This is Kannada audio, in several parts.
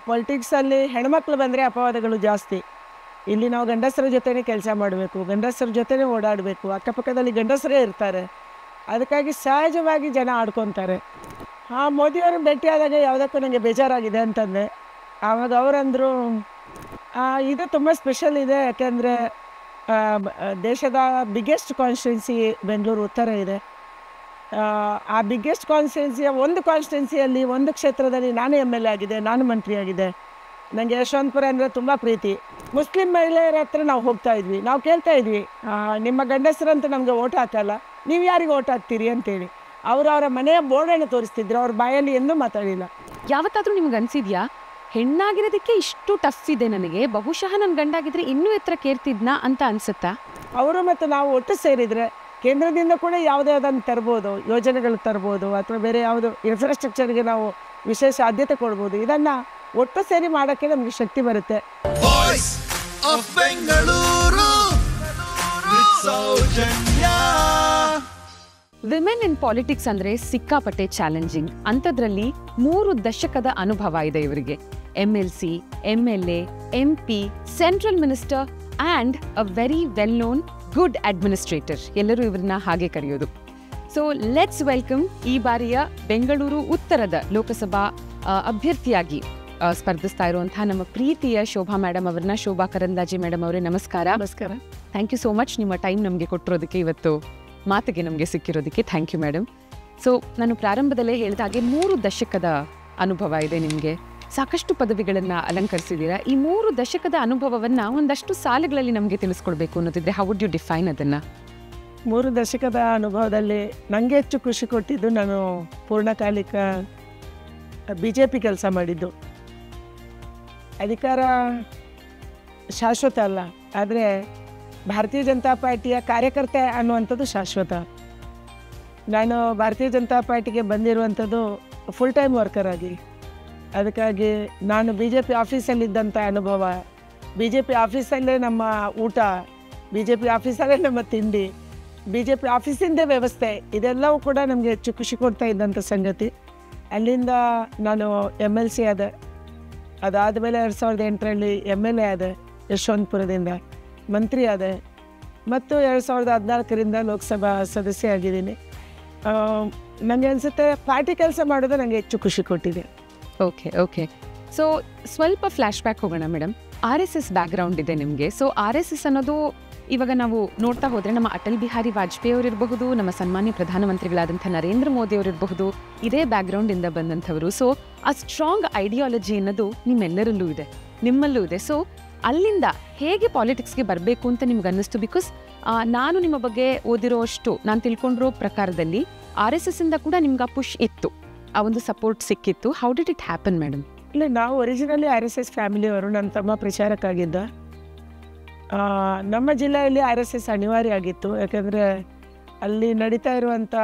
ಪೊಲಿಟಿಕ್ಸಲ್ಲಿ ಹೆಣ್ಮಕ್ಳು ಬಂದರೆ ಅಪವಾದಗಳು ಜಾಸ್ತಿ. ಇಲ್ಲಿ ನಾವು ಗಂಡಸರ ಜೊತೆನೇ ಕೆಲಸ ಮಾಡಬೇಕು, ಗಂಡಸರ ಜೊತೆನೇ ಓಡಾಡಬೇಕು, ಅಕ್ಕಪಕ್ಕದಲ್ಲಿ ಗಂಡಸರೇ ಇರ್ತಾರೆ. ಅದಕ್ಕಾಗಿ ಸಹಜವಾಗಿ ಜನ ಆಡ್ಕೊತಾರೆ. ಮೋದಿಯವ್ರನ್ನ ಭೇಟಿಯಾದಾಗ ಯಾವುದಕ್ಕೂ ನನಗೆ ಬೇಜಾರಾಗಿದೆ ಅಂತಂದೆ. ಆವಾಗ ಅವರಂದರು ಇದು ತುಂಬ ಸ್ಪೆಷಲ್ ಇದೆ, ಯಾಕೆಂದರೆ ದೇಶದ ಬಿಗ್ಗೆಸ್ಟ್ ಕಾನ್ಸ್ಟಿಟ್ಯುನ್ಸಿ ಬೆಂಗಳೂರು ಉತ್ತರ ಇದೆ. ಆ ಬಿಗ್ಗೆಸ್ಟ್ ಕಾನ್ಸ್ಟಿಟ್ಯುನ್ಸಿಯ ಒಂದು ಕಾನ್ಸ್ಟಿಟ್ಯುನ್ಸಿಯಲ್ಲಿ ಒಂದು ಕ್ಷೇತ್ರದಲ್ಲಿ ನಾನು MLA ಆಗಿದೆ, ನಾನು ಮಂತ್ರಿಯಾಗಿದೆ. ನನಗೆ ಯಶವಂತಪುರ ಅಂದರೆ ತುಂಬ ಪ್ರೀತಿ. ಮುಸ್ಲಿಂ ಮಹಿಳೆಯರ ಹತ್ರ ನಾವು ಹೋಗ್ತಾ ಇದ್ವಿ, ನಾವು ಕೇಳ್ತಾ ಇದ್ವಿ, ನಿಮ್ಮ ಗಂಡಸರಂತೂ ನಮಗೆ ಓಟ್ ಹಾಕಲ್ಲ, ನೀವು ಯಾರಿಗೆ ಓಟ್ ಹಾಕ್ತೀರಿ ಅಂತೇಳಿ. ಅವರ ಮನೆಯ ಬೋರ್ಡನ್ನು ತೋರಿಸ್ತಿದ್ರು, ಅವ್ರ ಬಾಯಲ್ಲಿ ಎಂದೂ ಮಾತಾಡಿಲ್ಲ. ಯಾವತ್ತಾದರೂ ನಿಮ್ಗೆ ಅನಿಸಿದ್ಯಾ ಹೆಣ್ಣಾಗಿರೋದಕ್ಕೆ ಇಷ್ಟು ಟಫ್ ಇದೆ ನನಗೆ, ಬಹುಶಃ ನನ್ನ ಗಂಡಾಗಿದ್ರೆ ಇನ್ನೂ ಎತ್ತರಕ್ಕೇರ್ತಿದ್ನಾ ಅಂತ ಅನಿಸುತ್ತಾ? ಅವರು ಮತ್ತು ನಾವು ಒಟ್ಟು ಸೇರಿದರೆ ಕೇಂದ್ರದಿಂದ ಕೂಡ ಯಾವುದೇ ಅದನ್ನು ತರ್ಬೋದು, ಯೋಜನೆಗಳು ತರ್ಬೋದು, ಅಥವಾ ಬೇರೆ ಯಾವುದು ಇನ್ಫ್ರಾಸ್ಟ್ರಕ್ಚರ್ಗೆ ನಾವು ವಿಶೇಷ ಆದ್ಯತೆ ಕೊಡ್ಬೋದು. ಇದನ್ನು ಒಟ್ಟು ಸೇರಿ ಮಾಡೋಕ್ಕೆ ನಮಗೆ ಶಕ್ತಿ ಬರುತ್ತೆ. ವಿಮೆನ್ ಇನ್ ಪಾಲಿಟಿಕ್ಸ್ ಅಂದರೆ ಸಿಕ್ಕಾಪಟ್ಟೆ ಚಾಲೆಂಜಿಂಗ್. ಅಂಥದ್ರಲ್ಲಿ 3 ದಶಕದ ಅನುಭವ ಇದೆ ಇವರಿಗೆ. MLC, MLA, MP, central minister and a very well known good administrator. ಎಲ್ಲರೂ ಇವ್ರನ್ನ ಹಾಗೆ ಕರೆಯೋದು. ಸೊ ಲೆಟ್ಸ್ ವೆಲ್ಕಮ್ ಈ ಬಾರಿಯ ಬೆಂಗಳೂರು ಉತ್ತರದ ಲೋಕಸಭಾ ಅಭ್ಯರ್ಥಿಯಾಗಿ ಸ್ಪರ್ಧಿಸ್ತಾ ಇರುವಂತಹ ನಮ್ಮ ಪ್ರೀತಿಯ ಶೋಭಾ ಮೇಡಮ್ ಅವ್ರನ್ನ. ಶೋಭಾ ಕರಂದಾಜೆ ಮೇಡಮ್ ಅವರೇ, ನಮಸ್ಕಾರ. ನಮಸ್ಕಾರ. ಥ್ಯಾಂಕ್ ಯು ಸೋ ಮಚ್ ನಿಮ್ಮ ಟೈಮ್ ನಮಗೆ ಕೊಟ್ಟಿರೋದಕ್ಕೆ, ಇವತ್ತು ಮಾತಿಗೆ ನಮಗೆ ಸಿಕ್ಕಿರೋದಕ್ಕೆ ಥ್ಯಾಂಕ್ ಯು ಮೇಡಮ್. ಸೊ ನಾನು ಪ್ರಾರಂಭದಲ್ಲೇ ಹೇಳಿದ ಹಾಗೆ 3 ದಶಕದ ಅನುಭವ ಇದೆ ನಿಮಗೆ, ಸಾಕಷ್ಟು ಪದವಿಗಳನ್ನು ಅಲಂಕರಿಸಿದ್ದೀರಾ. ಈ 3 ದಶಕದ ಅನುಭವವನ್ನು ಒಂದಷ್ಟು ಸಾಲುಗಳಲ್ಲಿ ನಮಗೆ ತಿಳಿಸ್ಕೊಡ್ಬೇಕು ಅನ್ನೋದಿದ್ರೆ ಹೌ ವುಡ್ ಯು ಡಿಫೈನ್ ಅದನ್ನು? 3 ದಶಕದ ಅನುಭವದಲ್ಲಿ ನನಗೆ ಹೆಚ್ಚು ಖುಷಿ ಕೊಟ್ಟಿದ್ದು, ನಾನು ಪೂರ್ಣಕಾಲಿಕ BJP ಕೆಲಸ ಮಾಡಿದ್ದು. ಅಧಿಕಾರ ಶಾಶ್ವತ ಅಲ್ಲ, ಆದರೆ ಭಾರತೀಯ ಜನತಾ ಪಾರ್ಟಿಯ ಕಾರ್ಯಕರ್ತೆ ಅನ್ನುವಂಥದ್ದು ಶಾಶ್ವತ. ನಾನು ಭಾರತೀಯ ಜನತಾ ಪಾರ್ಟಿಗೆ ಬಂದಿರುವಂಥದ್ದು ಫುಲ್ ಟೈಮ್ ವರ್ಕರ್ ಆಗಿ. ಅದಕ್ಕಾಗಿ ನಾನು BJP ಆಫೀಸಲ್ಲಿದ್ದಂಥ ಅನುಭವ, BJP ಆಫೀಸಲ್ಲೇ ನಮ್ಮ ಊಟ, BJP ಆಫೀಸಲ್ಲೇ ನಮ್ಮ ತಿಂಡಿ, BJP ಆಫೀಸಿಂದ ವ್ಯವಸ್ಥೆ, ಇದೆಲ್ಲವೂ ಕೂಡ ನಮಗೆ ಹೆಚ್ಚು ಖುಷಿ ಕೊಡ್ತಾ ಇದ್ದಂಥ ಸಂಗತಿ. ಅಲ್ಲಿಂದ ನಾನು MLC ಆದೆ. ಅದಾದಮೇಲೆ 2008ರಲ್ಲಿ MLA ಆದೆ, ಯಶವಂತಪುರದಿಂದ ಮಂತ್ರಿ ಆದೆ, ಮತ್ತು 2014ರಿಂದ ಲೋಕಸಭಾ ಸದಸ್ಯೆ ಆಗಿದ್ದೀನಿ. ನನಗೆ ಅನಿಸುತ್ತೆ ಪಾರ್ಟಿ ಕೆಲಸ ಮಾಡೋದು ನನಗೆ ಹೆಚ್ಚು ಖುಷಿ ಕೊಟ್ಟಿದೆ. Okay okay. ಸೊ ಸ್ವಲ್ಪ ಫ್ಲ್ಯಾಶ್ ಬ್ಯಾಕ್ ಹೋಗೋಣ ಮೇಡಮ್. RSS ಬ್ಯಾಕ್ಗ್ರೌಂಡ್ ಇದೆ ನಿಮಗೆ. ಸೊ RSS ಅನ್ನೋದು ಇವಾಗ ನಾವು ನೋಡ್ತಾ ಹೋದರೆ ನಮ್ಮ ಅಟಲ್ ಬಿಹಾರಿ ವಾಜಪೇಯಿ ಅವರಿರಬಹುದು, ನಮ್ಮ ಸನ್ಮಾನ್ಯ ಪ್ರಧಾನಮಂತ್ರಿಗಳಾದಂಥ ನರೇಂದ್ರ ಮೋದಿ ಅವರಿರಬಹುದು, ಇದೇ ಬ್ಯಾಕ್ಗ್ರೌಂಡಿಂದ ಬಂದಂಥವರು. ಸೊ ಆ ಸ್ಟ್ರಾಂಗ್ ಐಡಿಯಾಲಜಿ ಅನ್ನೋದು ನಿಮ್ಮೆಲ್ಲರಲ್ಲೂ ಇದೆ, ನಿಮ್ಮಲ್ಲೂ ಇದೆ. ಸೊ ಅಲ್ಲಿಂದ ಹೇಗೆ ಪಾಲಿಟಿಕ್ಸ್ಗೆ ಬರಬೇಕು ಅಂತ ನಿಮ್ಗೆ ಅನ್ನಿಸ್ತು? ಬಿಕಾಸ್ ನಾನು ನಿಮ್ಮ ಬಗ್ಗೆ ಓದಿರೋಷ್ಟು, ನಾನು ತಿಳ್ಕೊಂಡಿರೋ ಪ್ರಕಾರದಲ್ಲಿ RSS ಇಂದ ಕೂಡ ನಿಮ್ಗೆ ಆ ಪುಷ್ ಇತ್ತು, ಆ ಒಂದು ಸಪೋರ್ಟ್ ಸಿಕ್ಕಿತ್ತು. How did it happen madam? ಇಲ್ಲ, ನಾವು ಒರಿಜಿನಲಿ RSS ಫ್ಯಾಮಿಲಿಯವರು. ನನ್ನ ತಮ್ಮ ಪ್ರಚಾರಕ್ಕಾಗಿದ್ದ. ನಮ್ಮ ಜಿಲ್ಲೆಯಲ್ಲಿ RSS ಅನಿವಾರ್ಯ ಆಗಿತ್ತು, ಯಾಕೆಂದರೆ ಅಲ್ಲಿ ನಡೀತಾ ಇರುವಂಥ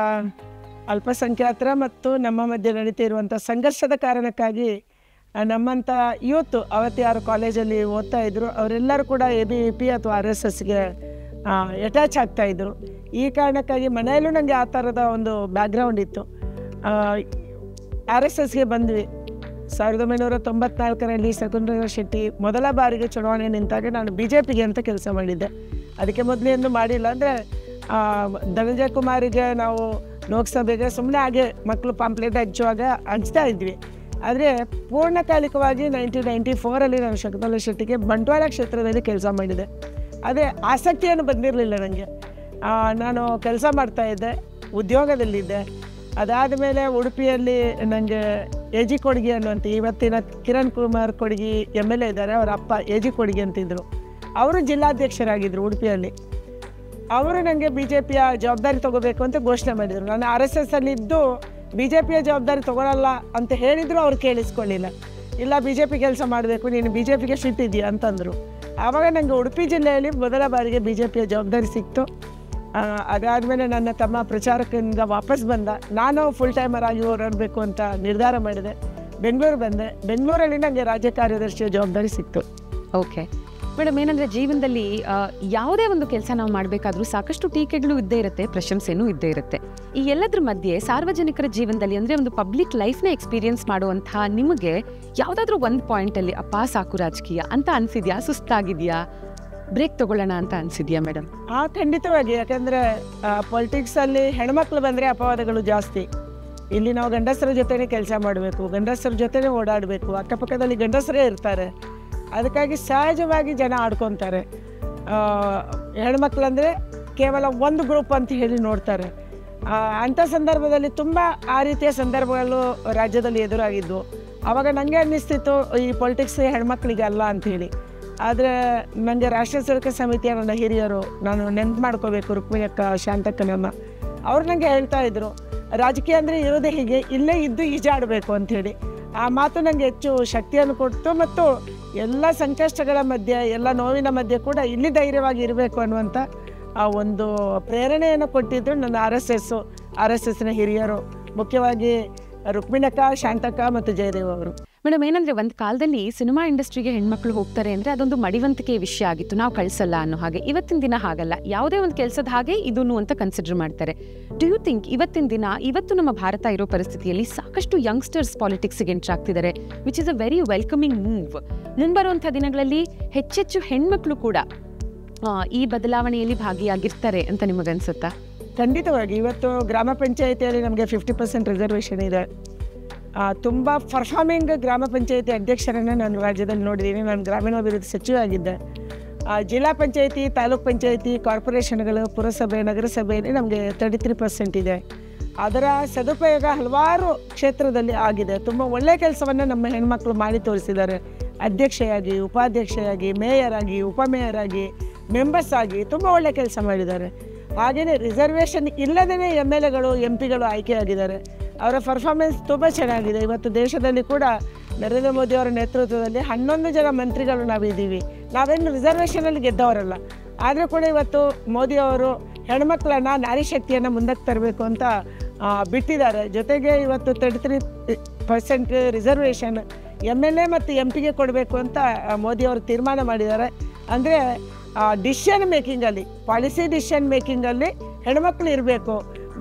ಅಲ್ಪಸಂಖ್ಯಾತರ ಮತ್ತು ನಮ್ಮ ಮಧ್ಯೆ ನಡೀತಾ ಇರುವಂಥ ಸಂಘರ್ಷದ ಕಾರಣಕ್ಕಾಗಿ ನಮ್ಮಂಥ ಯೂತ್ ಅವತ್ತು ಯಾರು ಕಾಲೇಜಲ್ಲಿ ಓದ್ತಾ ಇದ್ರು ಅವರೆಲ್ಲರೂ ಕೂಡ ABVP ಅಥವಾ RSSಗೆ ಅಟ್ಯಾಚ್ ಆಗ್ತಾಯಿದ್ರು. ಈ ಕಾರಣಕ್ಕಾಗಿ ಮನೆಯಲ್ಲೂ ನನಗೆ ಆ ಥರದ ಒಂದು ಬ್ಯಾಕ್ಗ್ರೌಂಡ್ ಇತ್ತು. RSSಗೆ ಬಂದ್ವಿ. 1994ರಲ್ಲಿ ಶಕುಂತಲಾ ಶೆಟ್ಟಿ ಮೊದಲ ಬಾರಿಗೆ ಚುನಾವಣೆ ನಿಂತಾಗ ನಾನು BJPಗೆ ಅಂತ ಕೆಲಸ ಮಾಡಿದ್ದೆ. ಅದಕ್ಕೆ ಮೊದಲೇನು ಮಾಡಿಲ್ಲ. ಅಂದರೆ ಧನಂಜಯ ಕುಮಾರಿಗೆ ನಾವು ಲೋಕಸಭೆಗೆ ಸುಮ್ಮನೆ ಹಾಗೆ ಮಕ್ಕಳು ಪಾಂಪ್ಲೆಟ್ ಹಂಚುವಾಗ ಹಂಚ್ತಾ ಇದ್ವಿ. ಆದರೆ ಪೂರ್ಣಕಾಲಿಕವಾಗಿ 1994ರಲ್ಲಿ ನಾನು ಶಕುಂತಲಾ ಶೆಟ್ಟಿಗೆ ಬಂಟ್ವಾಳ ಕ್ಷೇತ್ರದಲ್ಲಿ ಕೆಲಸ ಮಾಡಿದೆ. ಅದೇ ಆಸಕ್ತಿಯನ್ನು ಬಂದಿರಲಿಲ್ಲ ನನಗೆ. ನಾನು ಕೆಲಸ ಮಾಡ್ತಾಯಿದ್ದೆ, ಉದ್ಯೋಗದಲ್ಲಿದ್ದೆ. ಅದಾದ ಮೇಲೆ ಉಡುಪಿಯಲ್ಲಿ ನನಗೆ AG ಕೊಡಗಿ ಅನ್ನುವಂಥ, ಇವತ್ತಿನ ಕಿರಣ್ ಕುಮಾರ್ ಕೊಡಗಿ MLA ಇದ್ದಾರೆ, ಅವರ ಅಪ್ಪ AG ಕೊಡಗಿ ಅಂತಿದ್ದರು. ಅವರು ಜಿಲ್ಲಾಧ್ಯಕ್ಷರಾಗಿದ್ದರು ಉಡುಪಿಯಲ್ಲಿ. ಅವರು ನನಗೆ BJPಯ ಜವಾಬ್ದಾರಿ ತೊಗೋಬೇಕು ಅಂತ ಘೋಷಣೆ ಮಾಡಿದರು. ನಾನು RSSಲ್ಲಿದ್ದು BJPಯ ಜವಾಬ್ದಾರಿ ತೊಗೊಳ್ಳಲ್ಲ ಅಂತ ಹೇಳಿದ್ರು, ಅವ್ರು ಕೇಳಿಸ್ಕೊಳ್ಳಿಲ್ಲ. ಇಲ್ಲ, BJP ಕೆಲಸ ಮಾಡಬೇಕು, ನೀನು BJPಗೆ ಫಿಟ್ ಇದೆಯಾ ಅಂತಂದರು. ಆವಾಗ ನನಗೆ ಉಡುಪಿ ಜಿಲ್ಲೆಯಲ್ಲಿ ಮೊದಲ ಬಾರಿಗೆ BJPಯ ಜವಾಬ್ದಾರಿ ಸಿಕ್ತು. ಅದಾದಮೇಲೆ ನನ್ನ ತಮ್ಮ ಪ್ರಚಾರಕದಿಂದ ವಾಪಸ್ ಬಂದ. ನಾನು ಫುಲ್ ಟೈಮರ್ ಆಗಿ ಹೋರಾಡಬೇಕು ಅಂತ ನಿರ್ಧಾರ ಮಾಡಿದೆ. ಬೆಂಗಳೂರು ಬಂದೆ. ಬೆಂಗಳೂರಲ್ಲಿ ನನಗೆ ರಾಜ್ಯ ಕಾರ್ಯದರ್ಶಿಯ ಜವಾಬ್ದಾರಿ ಸಿಕ್ತು. ಓಕೆ. ಮೇಡಮ್ ಏನಂದರೆ ಜೀವನದಲ್ಲಿ ಯಾವುದೇ ಒಂದು ಕೆಲಸ ನಾವು ಮಾಡಬೇಕಾದ್ರೂ ಸಾಕಷ್ಟು ಟೀಕೆಗಳು ಇದ್ದೇ ಇರುತ್ತೆ, ಪ್ರಶಂಸೆನೂ ಇದ್ದೇ ಇರುತ್ತೆ. ಈ ಎಲ್ಲದ್ರ ಮಧ್ಯೆ ಸಾರ್ವಜನಿಕರ ಜೀವನದಲ್ಲಿ ಅಂದರೆ ಒಂದು ಪಬ್ಲಿಕ್ ಲೈಫ್ನ ಎಕ್ಸ್ಪೀರಿಯನ್ಸ್ ಮಾಡುವಂಥ ನಿಮಗೆ ಯಾವುದಾದ್ರೂ ಒಂದು ಪಾಯಿಂಟಲ್ಲಿ ಅಪ್ಪ ಸಾಕು ರಾಜಕೀಯ ಅಂತ ಅನಿಸಿದ್ಯಾ, ಸುಸ್ತಾಗಿದೆಯಾ, ಬ್ರೇಕ್ ತಗೊಳ್ಳೋಣ ಅಂತ ಅನಿಸಿದ್ಯಾ ಮೇಡಮ್? ಖಂಡಿತವಾಗಿ. ಯಾಕಂದರೆ ಪೊಲಿಟಿಕ್ಸಲ್ಲಿ ಹೆಣ್ಮಕ್ಳು ಬಂದರೆ ಅಪವಾದಗಳು ಜಾಸ್ತಿ. ಇಲ್ಲಿ ನಾವು ಗಂಡಸರ ಜೊತೆನೇ ಕೆಲಸ ಮಾಡಬೇಕು, ಗಂಡಸರ ಜೊತೆನೇ ಓಡಾಡಬೇಕು, ಅಕ್ಕಪಕ್ಕದಲ್ಲಿ ಗಂಡಸರೇ ಇರ್ತಾರೆ. ಅದಕ್ಕಾಗಿ ಸಹಜವಾಗಿ ಜನ ಆಡ್ಕೊತಾರೆ. ಹೆಣ್ಮಕ್ಳಂದರೆ ಕೇವಲ ಒಂದು ಗ್ರೂಪ್ ಅಂತ ಹೇಳಿ ನೋಡ್ತಾರೆ. ಅಂಥ ಸಂದರ್ಭದಲ್ಲಿ ತುಂಬ ಆ ರೀತಿಯ ಸಂದರ್ಭಗಳು ರಾಜ್ಯದಲ್ಲಿ ಎದುರಾಗಿದ್ದು. ಆವಾಗ ನನಗೆ ಅನ್ನಿಸ್ತಿತ್ತು ಈ ಪೊಲಿಟಿಕ್ಸ್ ಹೆಣ್ಮಕ್ಳಿಗೆ ಅಲ್ಲ ಅಂಥೇಳಿ. ಆದರೆ ನನಗೆ ರಾಷ್ಟ್ರೀಯ ಸೇವಕ ಸಮಿತಿಯ ನನ್ನ ಹಿರಿಯರು, ನಾನು ನೆನ್ಪು ಮಾಡ್ಕೋಬೇಕು ರುಕ್ಮಿಣಕ್ಕ, ಶಾಂತಕ್ಕನಮ್ಮ, ಅವ್ರು ನನಗೆ ಹೇಳ್ತಾ ಇದ್ರು, ರಾಜಕೀಯ ಅಂದರೆ ಇರೋದೇ ಹೀಗೆ, ಇಲ್ಲೇ ಇದ್ದು ಈಜಾಡಬೇಕು ಅಂಥೇಳಿ. ಆ ಮಾತು ನನಗೆ ಹೆಚ್ಚು ಶಕ್ತಿಯನ್ನು ಕೊಟ್ಟು ಮತ್ತು ಎಲ್ಲ ಸಂಕಷ್ಟಗಳ ಮಧ್ಯೆ, ಎಲ್ಲ ನೋವಿನ ಮಧ್ಯೆ ಕೂಡ ಇಲ್ಲಿ ಧೈರ್ಯವಾಗಿ ಇರಬೇಕು ಅನ್ನುವಂಥ ಆ ಒಂದು ಪ್ರೇರಣೆಯನ್ನು ಕೊಟ್ಟಿದ್ದು ನನ್ನ ಆರ್ ಎಸ್ ಎಸ್ನ ಹಿರಿಯರು, ಮುಖ್ಯವಾಗಿ ರುಕ್ಮಿಣಕ್ಕ, ಶಾಂತಕ್ಕ ಮತ್ತು ಜಯದೇವ್ ಅವರು. ಮೇಡಮ್ ಏನಂದರೆ ಒಂದು ಕಾಲದಲ್ಲಿ ಸಿನಿಮಾ ಇಂಡಸ್ಟ್ರಿಗೆ ಹೆಣ್ಮಕ್ಳು ಹೋಗ್ತಾರೆ ಅಂದರೆ ಅದೊಂದು ಮಡಿವಂತಿಕೆ ವಿಷಯ ಆಗಿತ್ತು, ನಾವು ಕಳಿಸಲ್ಲ ಅನ್ನೋ ಹಾಗೆ. ಇವತ್ತಿನ ದಿನ ಹಾಗಲ್ಲ, ಯಾವುದೇ ಒಂದು ಕೆಲಸದ ಹಾಗೆ ಇದನ್ನು ಅಂತ ಕನ್ಸಿಡರ್ ಮಾಡ್ತಾರೆ. ಡು ಯು ಥಿಂಕ್ ಇವತ್ತು ನಮ್ಮ ಭಾರತ ಇರೋ ಪರಿಸ್ಥಿತಿಯಲ್ಲಿ ಸಾಕಷ್ಟು ಯಂಗ್ಸ್ಟರ್ಸ್ ಪಾಲಿಟಿಕ್ಸ್ಗೆ ಎಂಟ್ರ್ ಆಗ್ತಿದ್ದಾರೆ, which is a very welcoming move. ಮುಂಬರುವಂಥ ದಿನಗಳಲ್ಲಿ ಹೆಚ್ಚೆಚ್ಚು ಹೆಣ್ಮಕ್ಳು ಕೂಡ ಈ ಬದಲಾವಣೆಯಲ್ಲಿ ಭಾಗಿಯಾಗಿರ್ತಾರೆ ಅಂತ ನಿಮಗನ್ಸುತ್ತಾ? ಖಂಡಿತವಾಗಿ. ಇವತ್ತು ಗ್ರಾಮ ಪಂಚಾಯಿತಿಯಲ್ಲಿ ನಮಗೆ 50% ರಿಸರ್ವೇಷನ್ ಇದೆ. ತುಂಬ ಪರ್ಫಾರ್ಮಿಂಗ್ ಗ್ರಾಮ ಪಂಚಾಯಿತಿ ಅಧ್ಯಕ್ಷರನ್ನು ನಾನು ರಾಜ್ಯದಲ್ಲಿ ನೋಡಿದ್ದೀನಿ. ನಾನು ಗ್ರಾಮೀಣಾಭಿವೃದ್ಧಿ ಸಚಿವ ಆಗಿದ್ದೆ. ಜಿಲ್ಲಾ ಪಂಚಾಯಿತಿ, ತಾಲೂಕ್ ಪಂಚಾಯಿತಿ, ಕಾರ್ಪೊರೇಷನ್ಗಳು, ಪುರಸಭೆ, ನಗರಸಭೆಯಲ್ಲಿ ನಮಗೆ 33% ಇದೆ. ಅದರ ಸದುಪಯೋಗ ಹಲವಾರು ಕ್ಷೇತ್ರದಲ್ಲಿ ಆಗಿದೆ. ತುಂಬ ಒಳ್ಳೆಯ ಕೆಲಸವನ್ನು ನಮ್ಮ ಹೆಣ್ಮಕ್ಳು ಮಾಡಿ ತೋರಿಸಿದ್ದಾರೆ. ಅಧ್ಯಕ್ಷೆಯಾಗಿ, ಉಪಾಧ್ಯಕ್ಷೆಯಾಗಿ, ಮೇಯರ್ ಆಗಿ, ಉಪಮೇಯರ್ ಆಗಿ, ಮೆಂಬರ್ಸ್ ಆಗಿ ತುಂಬ ಒಳ್ಳೆಯ ಕೆಲಸ ಮಾಡಿದ್ದಾರೆ. ಹಾಗೆಯೇ ರಿಸರ್ವೇಷನ್ ಇಲ್ಲದೇ MLAಗಳು, MP ಗಳು ಆಯ್ಕೆಯಾಗಿದ್ದಾರೆ. ಅವರ ಪರ್ಫಾರ್ಮೆನ್ಸ್ ತುಂಬ ಚೆನ್ನಾಗಿದೆ. ಇವತ್ತು ದೇಶದಲ್ಲಿ ಕೂಡ ನರೇಂದ್ರ ಮೋದಿ ಅವರ ನೇತೃತ್ವದಲ್ಲಿ 11 ಜನ ಮಂತ್ರಿಗಳು ನಾವಿದ್ದೀವಿ. ನಾವೇನು ರಿಸರ್ವೇಷನಲ್ಲಿ ಗೆದ್ದವರಲ್ಲ. ಆದರೂ ಕೂಡ ಇವತ್ತು ಮೋದಿಯವರು ಹೆಣ್ಮಕ್ಳನ್ನು, ನಾರಿ ಶಕ್ತಿಯನ್ನು ಮುಂದಕ್ಕೆ ತರಬೇಕು ಅಂತ ಬಿಟ್ಟಿದ್ದಾರೆ. ಜೊತೆಗೆ ಇವತ್ತು 33% ರಿಸರ್ವೇಷನ್ MLA ಮತ್ತು MP ಗೆ ಕೊಡಬೇಕು ಅಂತ ಮೋದಿಯವರು ತೀರ್ಮಾನ ಮಾಡಿದ್ದಾರೆ. ಅಂದರೆ ಡಿಸಿಷನ್ ಮೇಕಿಂಗಲ್ಲಿ, ಪಾಲಿಸಿ ಡಿಸಿಷನ್ ಮೇಕಿಂಗಲ್ಲಿ ಹೆಣ್ಮಕ್ಳು ಇರಬೇಕು.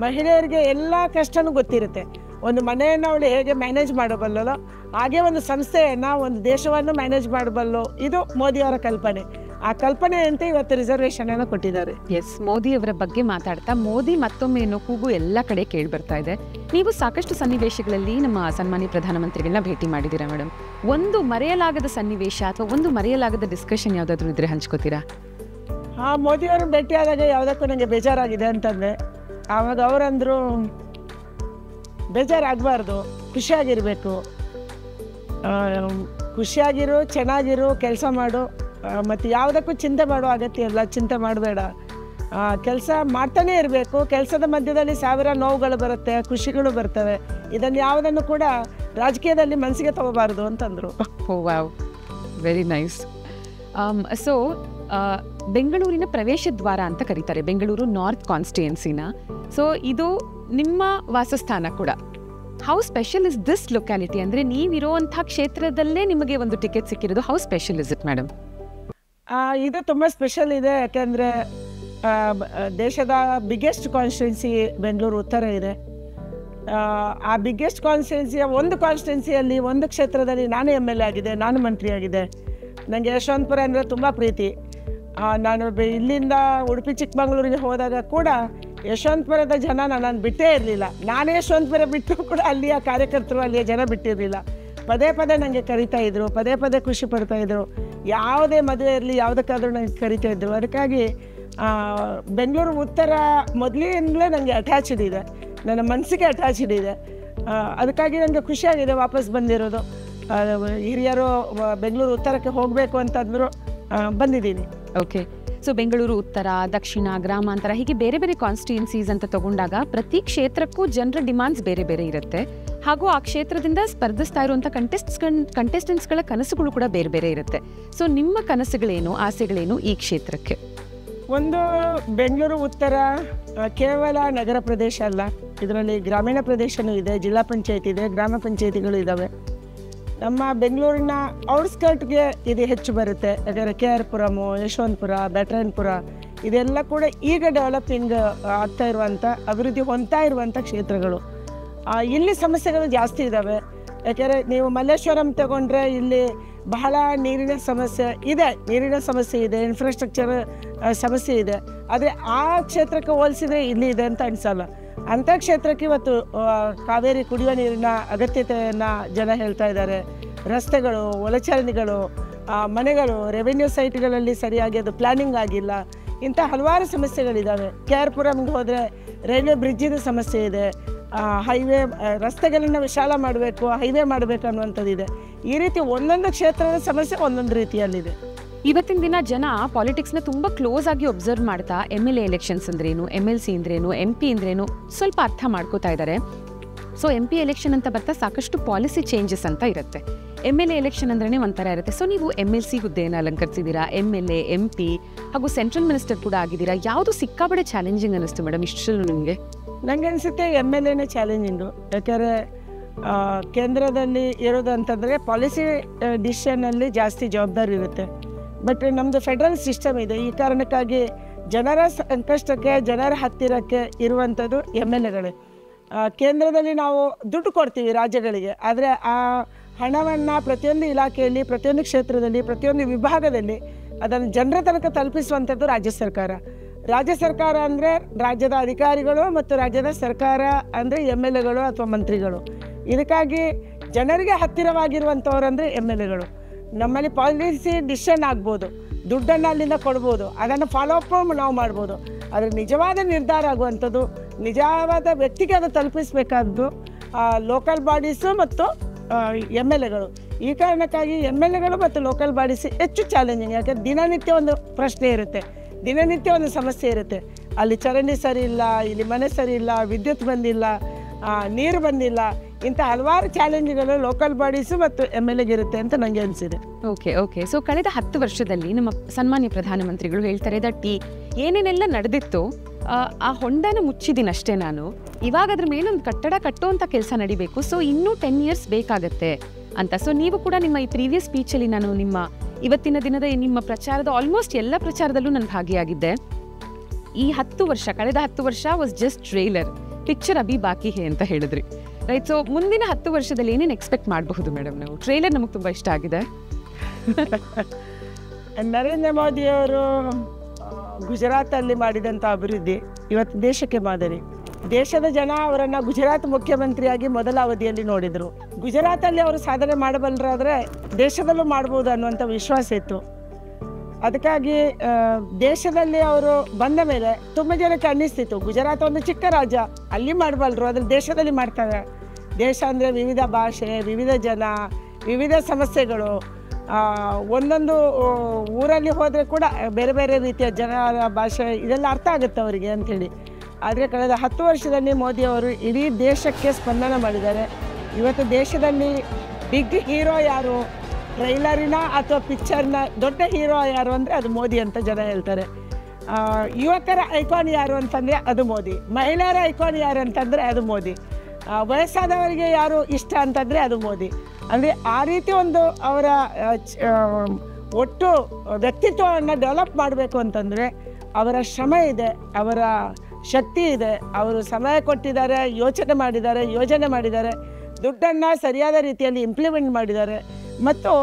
ಮಹಿಳೆಯರಿಗೆ ಎಲ್ಲ ಕಷ್ಟನೂ ಗೊತ್ತಿರುತ್ತೆ. ಒಂದು ಮನೆಯನ್ನು ಅವಳು ಹೇಗೆ ಮ್ಯಾನೇಜ್ ಮಾಡಬಲ್ಲೋ ಹಾಗೆ ಒಂದು ಸಂಸ್ಥೆಯನ್ನು, ಒಂದು ದೇಶವನ್ನು ಮ್ಯಾನೇಜ್ ಮಾಡಬಲ್ಲೋ, ಇದು ಮೋದಿಯವರ ಕಲ್ಪನೆ. ಆ ಕಲ್ಪನೆಯಂತೆ ಇವತ್ತು ರಿಸರ್ವೇಷನನ್ನು ಕೊಟ್ಟಿದ್ದಾರೆ. ಎಸ್, ಮೋದಿಯವರ ಬಗ್ಗೆ ಮಾತಾಡ್ತಾ ಮೋದಿ ಮತ್ತೊಮ್ಮೆ ಏನೋ ಕೂಗು ಎಲ್ಲ ಕಡೆ ಕೇಳಿ ಬರ್ತಾ ಇದೆ. ನೀವು ಸಾಕಷ್ಟು ಸನ್ನಿವೇಶಗಳಲ್ಲಿ ನಮ್ಮ ಸನ್ಮಾನ್ಯ ಪ್ರಧಾನಮಂತ್ರಿಗಳನ್ನ ಭೇಟಿ ಮಾಡಿದ್ದೀರಾ ಮೇಡಮ್. ಒಂದು ಮರೆಯಲಾಗದ ಸನ್ನಿವೇಶ ಅಥವಾ ಒಂದು ಮರೆಯಲಾಗದ ಡಿಸ್ಕಷನ್ ಯಾವುದಾದ್ರೂ ಇದ್ರೆ ಹಂಚ್ಕೋತೀರಾ? ಮೋದಿಯವರು ಭೇಟಿಯಾದಾಗ ಯಾವುದಕ್ಕೂ ನನಗೆ ಬೇಜಾರಾಗಿದೆ ಅಂತಂದರೆ, ಆವಾಗ ಅವರಂದರು, ಬೇಜಾರಾಗಬಾರ್ದು, ಖುಷಿಯಾಗಿರಬೇಕು, ಖುಷಿಯಾಗಿರು, ಚೆನ್ನಾಗಿರು, ಕೆಲಸ ಮಾಡು, ಮತ್ತು ಯಾವುದಕ್ಕೂ ಚಿಂತೆ ಮಾಡೋ ಅಗತ್ಯ ಇಲ್ಲ, ಚಿಂತೆ ಮಾಡಬೇಡ, ಕೆಲಸ ಮಾಡ್ತಾನೇ ಇರಬೇಕು. ಕೆಲಸದ ಮಧ್ಯದಲ್ಲಿ 1000 ನೋವುಗಳು ಬರುತ್ತೆ, ಖುಷಿಗಳು ಬರ್ತವೆ. ಇದನ್ನು ಯಾವುದನ್ನು ಕೂಡ ರಾಜಕೀಯದಲ್ಲಿ ಮನಸ್ಸಿಗೆ ತಗೋಬಾರ್ದು ಅಂತಂದರು. ಓ ವಾವ್, ವೆರಿ ನೈಸ್. ಸೊ ಬೆಂಗಳೂರಿನ ಪ್ರವೇಶ ದ್ವಾರ ಅಂತ ಕರೀತಾರೆ, ಬೆಂಗಳೂರು ನಾರ್ತ್ ಕಾನ್ಸ್ಟಿಟ್ಯೂಯೆನ್ಸಿನ. ಸೊ ಇದು ನಿಮ್ಮ ವಾಸಸ್ಥಾನ ಕೂಡ. How special is this locality? ಅಂದರೆ ನೀವಿರುವಂಥ ಕ್ಷೇತ್ರದಲ್ಲೇ ನಿಮಗೆ ಒಂದು ಟಿಕೆಟ್ ಸಿಕ್ಕಿರೋದು. How special is it madam? ಇದು ತುಂಬ ಸ್ಪೆಷಲ್ ಇದೆ. ಯಾಕೆಂದರೆ ದೇಶದ ಬಿಗ್ಗೆಸ್ಟ್ ಕಾನ್ಸ್ಟಿಟ್ಯೂನ್ಸಿ ಬೆಂಗಳೂರು ಉತ್ತರ ಇದೆ. ಆ ಬಿಗ್ಗೆಸ್ಟ್ ಕಾನ್ಸ್ಟಿಟ್ಯೂನ್ಸಿಯ ಒಂದು ಕಾನ್ಸ್ಟಿಟ್ಯೂನ್ಸಿಯಲ್ಲಿ, ಒಂದು ಕ್ಷೇತ್ರದಲ್ಲಿ ನಾನು MLA ಆಗಿದೆ, ನಾನು ಮಂತ್ರಿಯಾಗಿದೆ. ನನಗೆ ಯಶವಂತಪುರ ಅಂದರೆ ತುಂಬ ಪ್ರೀತಿ. ನಾನು ಇಲ್ಲಿಂದ ಉಡುಪಿ ಚಿಕ್ಕಮಗಳೂರಿಗೆ ಹೋದಾಗ ಕೂಡ ಯಶವಂತಪುರದ ಜನ ನನ್ನನ್ನು ಬಿಟ್ಟೇ ಇರಲಿಲ್ಲ. ನಾನೇ ಯಶವಂತಪುರ ಬಿಟ್ಟು ಕೂಡ ಅಲ್ಲಿಯ ಕಾರ್ಯಕರ್ತರು, ಅಲ್ಲಿಯ ಜನ ಬಿಟ್ಟಿರಲಿಲ್ಲ. ಪದೇ ಪದೇ ನನಗೆ ಕರಿತಾಯಿದ್ರು, ಪದೇ ಪದೇ ಖುಷಿ ಪಡ್ತಾಯಿದ್ರು. ಯಾವುದೇ ಮದುವೆ ಇರಲಿ, ಯಾವುದಕ್ಕಾದ್ರೂ ನನಗೆ ಕರಿತಾಯಿದ್ರು. ಅದಕ್ಕಾಗಿ ಬೆಂಗಳೂರು ಉತ್ತರ ಮೊದಲಿಂದಲೇ ನನಗೆ ಅಟ್ಯಾಚ್ಡ್ ಇದೆ, ನನ್ನ ಮನಸ್ಸಿಗೆ ಅಟ್ಯಾಚ್ಡ್ ಇದೆ. ಅದಕ್ಕಾಗಿ ನನಗೆ ಖುಷಿಯಾಗಿದೆ ವಾಪಸ್ ಬಂದಿರೋದು. ಹಿರಿಯರು ಬೆಂಗಳೂರು ಉತ್ತರಕ್ಕೆ ಹೋಗಬೇಕು ಅಂತಂದರು, ಬಂದಿದ್ದೀನಿ. ಓಕೆ. ಸೊ ಬೆಂಗಳೂರು ಉತ್ತರ, ದಕ್ಷಿಣ, ಗ್ರಾಮಾಂತರ ಹೀಗೆ ಬೇರೆ ಬೇರೆ ಕಾನ್ಸ್ಟಿಟ್ಯೂನ್ಸೀಸ್ ಅಂತ ತಗೊಂಡಾಗ ಪ್ರತಿ ಕ್ಷೇತ್ರಕ್ಕೂ ಜನರ ಡಿಮಾಂಡ್ಸ್ ಬೇರೆ ಬೇರೆ ಇರುತ್ತೆ. ಹಾಗೂ ಆ ಕ್ಷೇತ್ರದಿಂದ ಸ್ಪರ್ಧಿಸ್ತಾ ಇರುವಂಥ ಕಂಟೆಸ್ಟೆಂಟ್ಸ್ಗಳ ಕನಸುಗಳು ಕೂಡ ಬೇರೆ ಬೇರೆ ಇರುತ್ತೆ. ಸೊ ನಿಮ್ಮ ಕನಸುಗಳೇನು, ಆಸೆಗಳೇನು ಈ ಕ್ಷೇತ್ರಕ್ಕೆ? ಒಂದು, ಬೆಂಗಳೂರು ಉತ್ತರ ಕೇವಲ ನಗರ ಪ್ರದೇಶ ಅಲ್ಲ, ಇದರಲ್ಲಿ ಗ್ರಾಮೀಣ ಪ್ರದೇಶನೂ ಇದೆ, ಜಿಲ್ಲಾ ಪಂಚಾಯತ್ ಇದೆ, ಗ್ರಾಮ ಪಂಚಾಯತಿಗಳು ಇದ್ದಾವೆ. ನಮ್ಮ ಬೆಂಗಳೂರಿನ ಔಟ್ಸ್ಕರ್ಟ್ಗೆ ಇದು ಹೆಚ್ಚು ಬರುತ್ತೆ. ಯಾಕಂದರೆ ಕೆ ಆರ್ ಪುರಮು, ಯಶವಂತಪುರ, ಬ್ಯಾಟರಾಯನಪುರ ಇದೆಲ್ಲ ಕೂಡ ಈಗ ಡೆವಲಪಿಂಗ್ ಆಗ್ತಾ ಇರುವಂಥ, ಅಭಿವೃದ್ಧಿ ಹೊಂದ್ತಾ ಇರುವಂಥ ಕ್ಷೇತ್ರಗಳು. ಇಲ್ಲಿ ಸಮಸ್ಯೆಗಳು ಜಾಸ್ತಿ ಇದ್ದಾವೆ. ಯಾಕೆಂದರೆ ನೀವು ಮಲ್ಲೇಶ್ವರಂ ತಗೊಂಡ್ರೆ ಇಲ್ಲಿ ಬಹಳ ನೀರಿನ ಸಮಸ್ಯೆ ಇದೆ, ಇನ್ಫ್ರಾಸ್ಟ್ರಕ್ಚರ್ ಸಮಸ್ಯೆ ಇದೆ. ಆದರೆ ಆ ಕ್ಷೇತ್ರಕ್ಕೆ ಹೋಲಿಸಿದರೆ ಇಲ್ಲಿ ಇದೆ ಅಂತ ಅನಿಸಲ್ಲ. ಅಂಥ ಕ್ಷೇತ್ರಕ್ಕೆ ಇವತ್ತು ಕಾವೇರಿ ಕುಡಿಯುವ ನೀರಿನ ಅಗತ್ಯತೆಯನ್ನು ಜನ ಹೇಳ್ತಾ ಇದ್ದಾರೆ. ರಸ್ತೆಗಳು, ಒಳಚರಂಡಿಗಳು, ಮನೆಗಳು, ರೆವೆನ್ಯೂ ಸೈಟ್ಗಳಲ್ಲಿ ಸರಿಯಾಗಿ ಅದು ಪ್ಲ್ಯಾನಿಂಗ್ ಆಗಿಲ್ಲ. ಇಂಥ ಹಲವಾರು ಸಮಸ್ಯೆಗಳಿದ್ದಾವೆ. ಕೆ ಆರ್ ಪುರಮ್ಗೆ ಹೋದರೆ ರೈಲ್ವೆ ಬ್ರಿಡ್ಜಿನ ಸಮಸ್ಯೆ ಇದೆ, ಹೈವೇ ರಸ್ತೆಗಳನ್ನು ವಿಶಾಲ ಮಾಡಬೇಕು, ಹೈವೇ ಮಾಡಬೇಕು ಅನ್ನುವಂಥದ್ದಿದೆ. ಈ ರೀತಿ ಒಂದೊಂದು ಕ್ಷೇತ್ರದ ಸಮಸ್ಯೆ ಒಂದೊಂದು ರೀತಿಯಲ್ಲಿದೆ. ಇವತ್ತಿನ ದಿನ ಜನ ಪಾಲಿಟಿಕ್ಸ್ನ ತುಂಬ ಕ್ಲೋಸ್ ಆಗಿ ಒಬ್ಸರ್ವ್ ಮಾಡ್ತಾ MLA ಎಲೆಕ್ಷನ್ಸ್ ಅಂದ್ರೇನು, MLC ಅಂದ್ರೇನು, MP ಅಂದ್ರೇನು ಸ್ವಲ್ಪ ಅರ್ಥ ಮಾಡ್ಕೋತಾ ಇದ್ದಾರೆ. ಸೊ MP ಎಲೆಕ್ಷನ್ ಅಂತ ಬರ್ತಾ ಸಾಕಷ್ಟು ಪಾಲಿಸಿ ಚೇಂಜಸ್ ಅಂತ ಇರುತ್ತೆ. MLA ಎಲೆಕ್ಷನ್ ಅಂದ್ರೇ ಒಂಥರ ಇರುತ್ತೆ. ಸೊ ನೀವು MLC ಹುದ್ದೆಯನ್ನು ಅಲಂಕರಿಸಿದ್ದೀರಾ, MLA, MP ಹಾಗೂ ಸೆಂಟ್ರಲ್ ಮಿನಿಸ್ಟರ್ ಕೂಡ ಆಗಿದ್ದೀರಾ. ಯಾವುದು ಸಿಕ್ಕಾಬಡೆ ಚಾಲೆಂಜಿಂಗ್ ಅನ್ನಿಸ್ತು ಮೇಡಮ್ ಇಷ್ಟಲ್ಲೂ ನಿಮಗೆ? ನನಗೆ ಅನಿಸುತ್ತೆ MLAನೇ ಚಾಲೆಂಜಿಂಗು. ಯಾಕೆಂದರೆ ಕೇಂದ್ರದಲ್ಲಿ ಇರೋದು ಅಂತಂದರೆ ಪಾಲಿಸಿ ಡಿಸಿಷನ್ನಲ್ಲಿ ಜಾಸ್ತಿ ಜವಾಬ್ದಾರಿ ಇರುತ್ತೆ. ಬಟ್ ನಮ್ಮದು ಫೆಡ್ರಲ್ ಸಿಸ್ಟಮ್ ಇದೆ. ಈ ಕಾರಣಕ್ಕಾಗಿ ಜನರ ಸಂಕಷ್ಟಕ್ಕೆ, ಜನರ ಹತ್ತಿರಕ್ಕೆ ಇರುವಂಥದ್ದು MLAಗಳೇ. ಕೇಂದ್ರದಲ್ಲಿ ನಾವು ದುಡ್ಡು ಕೊಡ್ತೀವಿ ರಾಜ್ಯಗಳಿಗೆ, ಆದರೆ ಆ ಹಣವನ್ನು ಪ್ರತಿಯೊಂದು ಇಲಾಖೆಯಲ್ಲಿ, ಪ್ರತಿಯೊಂದು ಕ್ಷೇತ್ರದಲ್ಲಿ, ಪ್ರತಿಯೊಂದು ವಿಭಾಗದಲ್ಲಿ ಅದನ್ನು ಜನರ ತನಕ ತಲುಪಿಸುವಂಥದ್ದು ರಾಜ್ಯ ಸರ್ಕಾರ. ರಾಜ್ಯ ಸರ್ಕಾರ ಅಂದರೆ ರಾಜ್ಯದ ಅಧಿಕಾರಿಗಳು ಮತ್ತು ರಾಜ್ಯದ ಸರ್ಕಾರ ಅಂದರೆ MLAಗಳು ಅಥವಾ ಮಂತ್ರಿಗಳು. ಇದಕ್ಕಾಗಿ ಜನರಿಗೆ ಹತ್ತಿರವಾಗಿರುವಂಥವ್ರು ಅಂದರೆ MLAಗಳು. ನಮ್ಮಲ್ಲಿ ಪಾಲಿಸಿ ಡಿಸಿಷನ್ ಆಗ್ಬೋದು, ದುಡ್ಡನ್ನು ಅಲ್ಲಿಂದ ಕೊಡ್ಬೋದು, ಅದನ್ನು ಫಾಲೋ ಅಪ್ ನಾವು ಮಾಡ್ಬೋದು. ಆದರೆ ನಿಜವಾದ ನಿರ್ಧಾರ ಆಗುವಂಥದ್ದು, ನಿಜವಾದ ವ್ಯಕ್ತಿಗೆ ಅದು ತಲುಪಿಸಬೇಕಾದ್ದು ಲೋಕಲ್ ಬಾಡೀಸು ಮತ್ತು MLAಗಳು. ಈ ಕಾರಣಕ್ಕಾಗಿ MLAಗಳು ಮತ್ತು ಲೋಕಲ್ ಬಾಡೀಸ್ ಹೆಚ್ಚು ಚಾಲೆಂಜಿಂಗ್. ಯಾಕೆಂದರೆ ದಿನನಿತ್ಯ ಒಂದು ಪ್ರಶ್ನೆ ಇರುತ್ತೆ, ದಿನನಿತ್ಯ ಒಂದು ಸಮಸ್ಯೆ ಇರುತ್ತೆ. ಅಲ್ಲಿ ಚರಂಡಿ ಸರಿ ಇಲ್ಲ, ಇಲ್ಲಿ ಮನೆ ಸರಿ ಇಲ್ಲ, ವಿದ್ಯುತ್ ಬಂದಿಲ್ಲ, ನೀರು ಬಂದಿಲ್ಲ. ಇಂಥ ಹಲವಾರು ಚಾಲೆಂಜ್ಗಳು ಲೋಕಲ್ ಬಾಡೀಸು ಮತ್ತು MLAಗಿರುತ್ತೆ ಅಂತ ನನಗೆ ಅನಿಸಿದೆ. ಓಕೆ. ಸೊ ಕಳೆದ 10 ವರ್ಷದಲ್ಲಿ ನಮ್ಮ ಸನ್ಮಾನ್ಯ ಪ್ರಧಾನಮಂತ್ರಿಗಳು ಹೇಳ್ತಾರೆ ದಟ್ ಏನೇನೆಲ್ಲ ನಡೆದಿತ್ತು ಆ ಹೊಂಡನ ಮುಚ್ಚಿದ್ದೀನಷ್ಟೇ ನಾನು, ಇವಾಗ ಅದ್ರ ಮೇಲೊಂದು ಕಟ್ಟಡ ಕಟ್ಟುವಂಥ ಕೆಲಸ ನಡಿಬೇಕು, ಸೊ ಇನ್ನೂ 10 years ಬೇಕಾಗತ್ತೆ ಅಂತ. ಸೊ ನೀವು ಕೂಡ ನಿಮ್ಮ ಈ ಪ್ರೀವಿಯಸ್ ಸ್ಪೀಚಲ್ಲಿ ನಾನು ನಿಮ್ಮ ಇವತ್ತಿನ ದಿನದ ನಿಮ್ಮ ಪ್ರಚಾರದ ಆಲ್ಮೋಸ್ಟ್ ಎಲ್ಲ ಪ್ರಚಾರದಲ್ಲೂ ನಾನು ಭಾಗಿಯಾಗಿದ್ದೆ. ಈ 10 ವರ್ಷ, ಕಳೆದ 10 ವರ್ಷ was just trailer, picture Abhi ಬಾಕಿ ಹೇ ಅಂತ ಹೇಳಿದ್ರಿ, ರೈಟ್? ಸೊ ಮುಂದಿನ 10 ವರ್ಷದಲ್ಲಿ ಏನೇನು ಎಕ್ಸ್ಪೆಕ್ಟ್ ಮಾಡಬಹುದು ಮೇಡಮ್ ನಾವು? ಟ್ರೇಲರ್ ನಮಗೆ ತುಂಬ ಇಷ್ಟ ಆಗಿದೆ. ನರೇಂದ್ರ ಮೋದಿಯವರು ಗುಜರಾತಲ್ಲಿ ಮಾಡಿದಂಥ ಅಭಿವೃದ್ಧಿ ಇವತ್ತು ದೇಶಕ್ಕೆ ಮಾದರಿ. ದೇಶದ ಜನ ಅವರನ್ನು ಗುಜರಾತ್ ಮುಖ್ಯಮಂತ್ರಿಯಾಗಿ ಮೊದಲ ಅವಧಿಯಲ್ಲಿ ನೋಡಿದರು. ಗುಜರಾತಲ್ಲಿ ಅವರು ಸಾಧನೆ ಮಾಡಬಲ್ಲರಾದರೆ ದೇಶದಲ್ಲೂ ಮಾಡ್ಬೋದು ಅನ್ನುವಂಥ ವಿಶ್ವಾಸ ಇತ್ತು. ಅದಕ್ಕಾಗಿ ದೇಶದಲ್ಲಿ ಅವರು ಬಂದ ಮೇಲೆ ತುಂಬ ಜನಕ್ಕೆ ಅನ್ನಿಸ್ತಿತ್ತು ಗುಜರಾತ್ ಒಂದು ಚಿಕ್ಕ ರಾಜ್ಯ, ಅಲ್ಲಿ ಮಾಡಬಲ್ಲರು, ಆದರೆ ದೇಶದಲ್ಲಿ ಮಾಡ್ತಾರೆ. ದೇಶ ಅಂದರೆ ವಿವಿಧ ಭಾಷೆ, ವಿವಿಧ ಜನ, ವಿವಿಧ ಸಮಸ್ಯೆಗಳು. ಒಂದೊಂದು ಊರಲ್ಲಿ ಹೋದರೆ ಕೂಡ ಬೇರೆ ಬೇರೆ ರೀತಿಯ ಜನರ ಭಾಷೆ ಇದೆಲ್ಲ ಅರ್ಥ ಆಗುತ್ತೆ ಅವರಿಗೆ ಅಂಥೇಳಿ. ಆದರೆ ಕಳೆದ 10 ವರ್ಷದಲ್ಲಿ ಮೋದಿಯವರು ಇಡೀ ದೇಶಕ್ಕೆ ಸ್ಪಂದನ ಮಾಡಿದ್ದಾರೆ. ಇವತ್ತು ದೇಶದಲ್ಲಿ ಬಿಗ್ ಹೀರೋ ಯಾರು, ಟ್ರೈಲರಿನ ಅಥವಾ ಪಿಕ್ಚರ್ನ ದೊಡ್ಡ ಹೀರೋ ಯಾರು ಅಂದರೆ ಅದು ಮೋದಿ ಅಂತ ಜನ ಹೇಳ್ತಾರೆ. ಯುವಕರ ಐಕಾನ್ ಯಾರು ಅಂತಂದರೆ ಅದು ಮೋದಿ, ಮಹಿಳೆಯರ ಐಕಾನ್ ಯಾರು ಅಂತಂದರೆ ಅದು ಮೋದಿ, ವಯಸ್ಸಾದವರಿಗೆ ಯಾರು ಇಷ್ಟ ಅಂತಂದರೆ ಅದು ಮೋದಿ. ಅಂದರೆ ಆ ರೀತಿ ಒಂದು ಅವರ ಒಟ್ಟು ವ್ಯಕ್ತಿತ್ವವನ್ನು ಡೆವಲಪ್ ಮಾಡಬೇಕು ಅಂತಂದರೆ ಅವರ ಶ್ರಮ ಇದೆ, ಅವರ ಶಕ್ತಿ ಇದೆ, ಅವರು ಸಮಯ ಕೊಟ್ಟಿದ್ದಾರೆ, ಯೋಜನೆ ಮಾಡಿದ್ದಾರೆ, ದುಡ್ಡನ್ನು ಸರಿಯಾದ ರೀತಿಯಲ್ಲಿ ಇಂಪ್ಲಿಮೆಂಟ್ ಮಾಡಿದ್ದಾರೆ ಮತ್ತು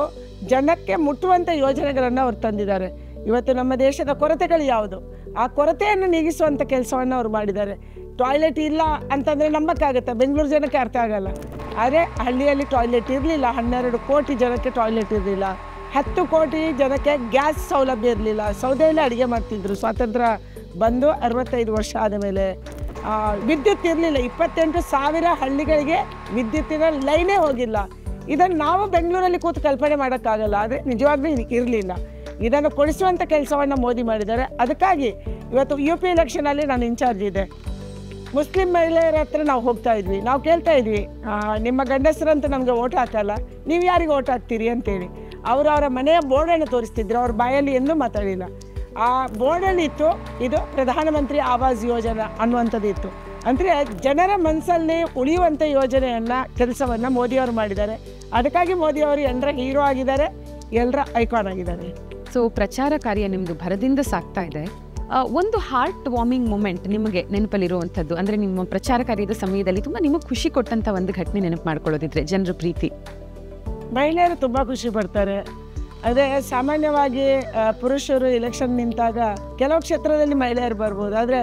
ಜನಕ್ಕೆ ಮುಟ್ಟುವಂಥ ಯೋಜನೆಗಳನ್ನು ಅವರು ತಂದಿದ್ದಾರೆ. ಇವತ್ತು ನಮ್ಮ ದೇಶದ ಕೊರತೆಗಳು ಯಾವುದು, ಆ ಕೊರತೆಯನ್ನು ನೀಗಿಸುವಂಥ ಕೆಲಸವನ್ನು ಅವರು ಮಾಡಿದ್ದಾರೆ. ಟಾಯ್ಲೆಟ್ ಇಲ್ಲ ಅಂತಂದರೆ ನಂಬಕ್ಕಾಗತ್ತೆ, ಬೆಂಗಳೂರು ಜನಕ್ಕೆ ಅರ್ಥ ಆಗಲ್ಲ. ಆದರೆ ಹಳ್ಳಿಯಲ್ಲಿ ಟಾಯ್ಲೆಟ್ ಇರಲಿಲ್ಲ, 12 ಕೋಟಿ ಜನಕ್ಕೆ ಟಾಯ್ಲೆಟ್ ಇರಲಿಲ್ಲ, 10 ಕೋಟಿ ಜನಕ್ಕೆ ಗ್ಯಾಸ್ ಸೌಲಭ್ಯ ಇರಲಿಲ್ಲ, ಸೌದೆಯಲ್ಲೇ ಅಡುಗೆ ಮಾಡ್ತಿದ್ರು. ಸ್ವಾತಂತ್ರ್ಯ ಬಂದು 65 ವರ್ಷ ಆದಮೇಲೆ ವಿದ್ಯುತ್ ಇರಲಿಲ್ಲ, 28,000 ಹಳ್ಳಿಗಳಿಗೆ ವಿದ್ಯುತ್ತಿನ ಲೈನೇ ಹೋಗಿಲ್ಲ. ಇದನ್ನು ನಾವು ಬೆಂಗಳೂರಲ್ಲಿ ಕೂತು ಕಲ್ಪನೆ ಮಾಡೋಕ್ಕಾಗಲ್ಲ, ಆದರೆ ನಿಜವಾಗ್ಲೂ ಇರಲಿಲ್ಲ. ಇದನ್ನು ಕೊಡಿಸುವಂಥ ಕೆಲಸವನ್ನು ಮೋದಿ ಮಾಡಿದ್ದಾರೆ. ಅದಕ್ಕಾಗಿ ಇವತ್ತು UP ಎಲೆಕ್ಷನಲ್ಲಿ ನಾನು ಇನ್ಚಾರ್ಜ್ ಇದೆ. ಮುಸ್ಲಿಂ ಮಹಿಳೆಯರ ಹತ್ರ ನಾವು ಹೋಗ್ತಾ ಇದ್ವಿ, ನಾವು ಕೇಳ್ತಾ ಇದ್ವಿ, ನಿಮ್ಮ ಗಂಡಸರಂತೂ ನಮಗೆ ಓಟ್ ಹಾಕಲ್ಲ, ನೀವು ಯಾರಿಗೆ ಓಟ್ ಹಾಕ್ತೀರಿ ಅಂತೇಳಿ. ಅವರು ಅವರ ಮನೆಯ ಬೋರ್ಡನ್ನು ತೋರಿಸ್ತಿದ್ರು, ಅವ್ರ ಬಾಯಲ್ಲಿ ಎಂದೂ ಮಾತಾಡಿಲ್ಲ. ಆ ಬೋರ್ಡಲ್ಲಿ ಇತ್ತು, ಇದು ಪ್ರಧಾನಮಂತ್ರಿ ಆವಾಸ್ ಯೋಜನಾ ಅನ್ನುವಂಥದ್ದು ಇತ್ತು. ಅಂದರೆ ಜನರ ಮನಸ್ಸಲ್ಲಿ ಉಳಿಯುವಂಥ ಯೋಜನೆಯನ್ನು ಕೆಲಸವನ್ನು ಮೋದಿಯವರು ಮಾಡಿದ್ದಾರೆ. ಅದಕ್ಕಾಗಿ ಮೋದಿಯವರು ಎಲ್ಲರ ಹೀರೋ ಆಗಿದ್ದಾರೆ, ಎಲ್ಲರ ಐಕಾನ್ ಆಗಿದ್ದಾರೆ. ಸೊ ಪ್ರಚಾರ ಕಾರ್ಯ ನಿಮ್ಮದು ಭರದಿಂದ ಸಾಗ್ತಾ ಇದೆ. ಒಂದು ಹಾರ್ಟ್ ವಾರ್ಮಿಂಗ್ ಮೂಮೆಂಟ್ ನಿಮಗೆ ನೆನಪಲ್ಲಿರುವಂಥದ್ದು, ಅಂದರೆ ನಿಮ್ಮ ಪ್ರಚಾರ ಕಾರ್ಯದ ಸಮಯದಲ್ಲಿ ತುಂಬ ನಿಮಗೆ ಖುಷಿ ಕೊಟ್ಟಂಥ ಒಂದು ಘಟನೆ ನೆನಪು ಮಾಡ್ಕೊಳ್ಳೋದಿದ್ರೆ, ಜನರ ಪ್ರೀತಿ. ಮಹಿಳೆಯರು ತುಂಬ ಖುಷಿ ಪಡ್ತಾರೆ. ಅದೇ ಸಾಮಾನ್ಯವಾಗಿ ಪುರುಷರು ಎಲೆಕ್ಷನ್ ನಿಂತಾಗ ಕೆಲವು ಕ್ಷೇತ್ರದಲ್ಲಿ ಮಹಿಳೆಯರು ಬರ್ಬೋದು, ಆದರೆ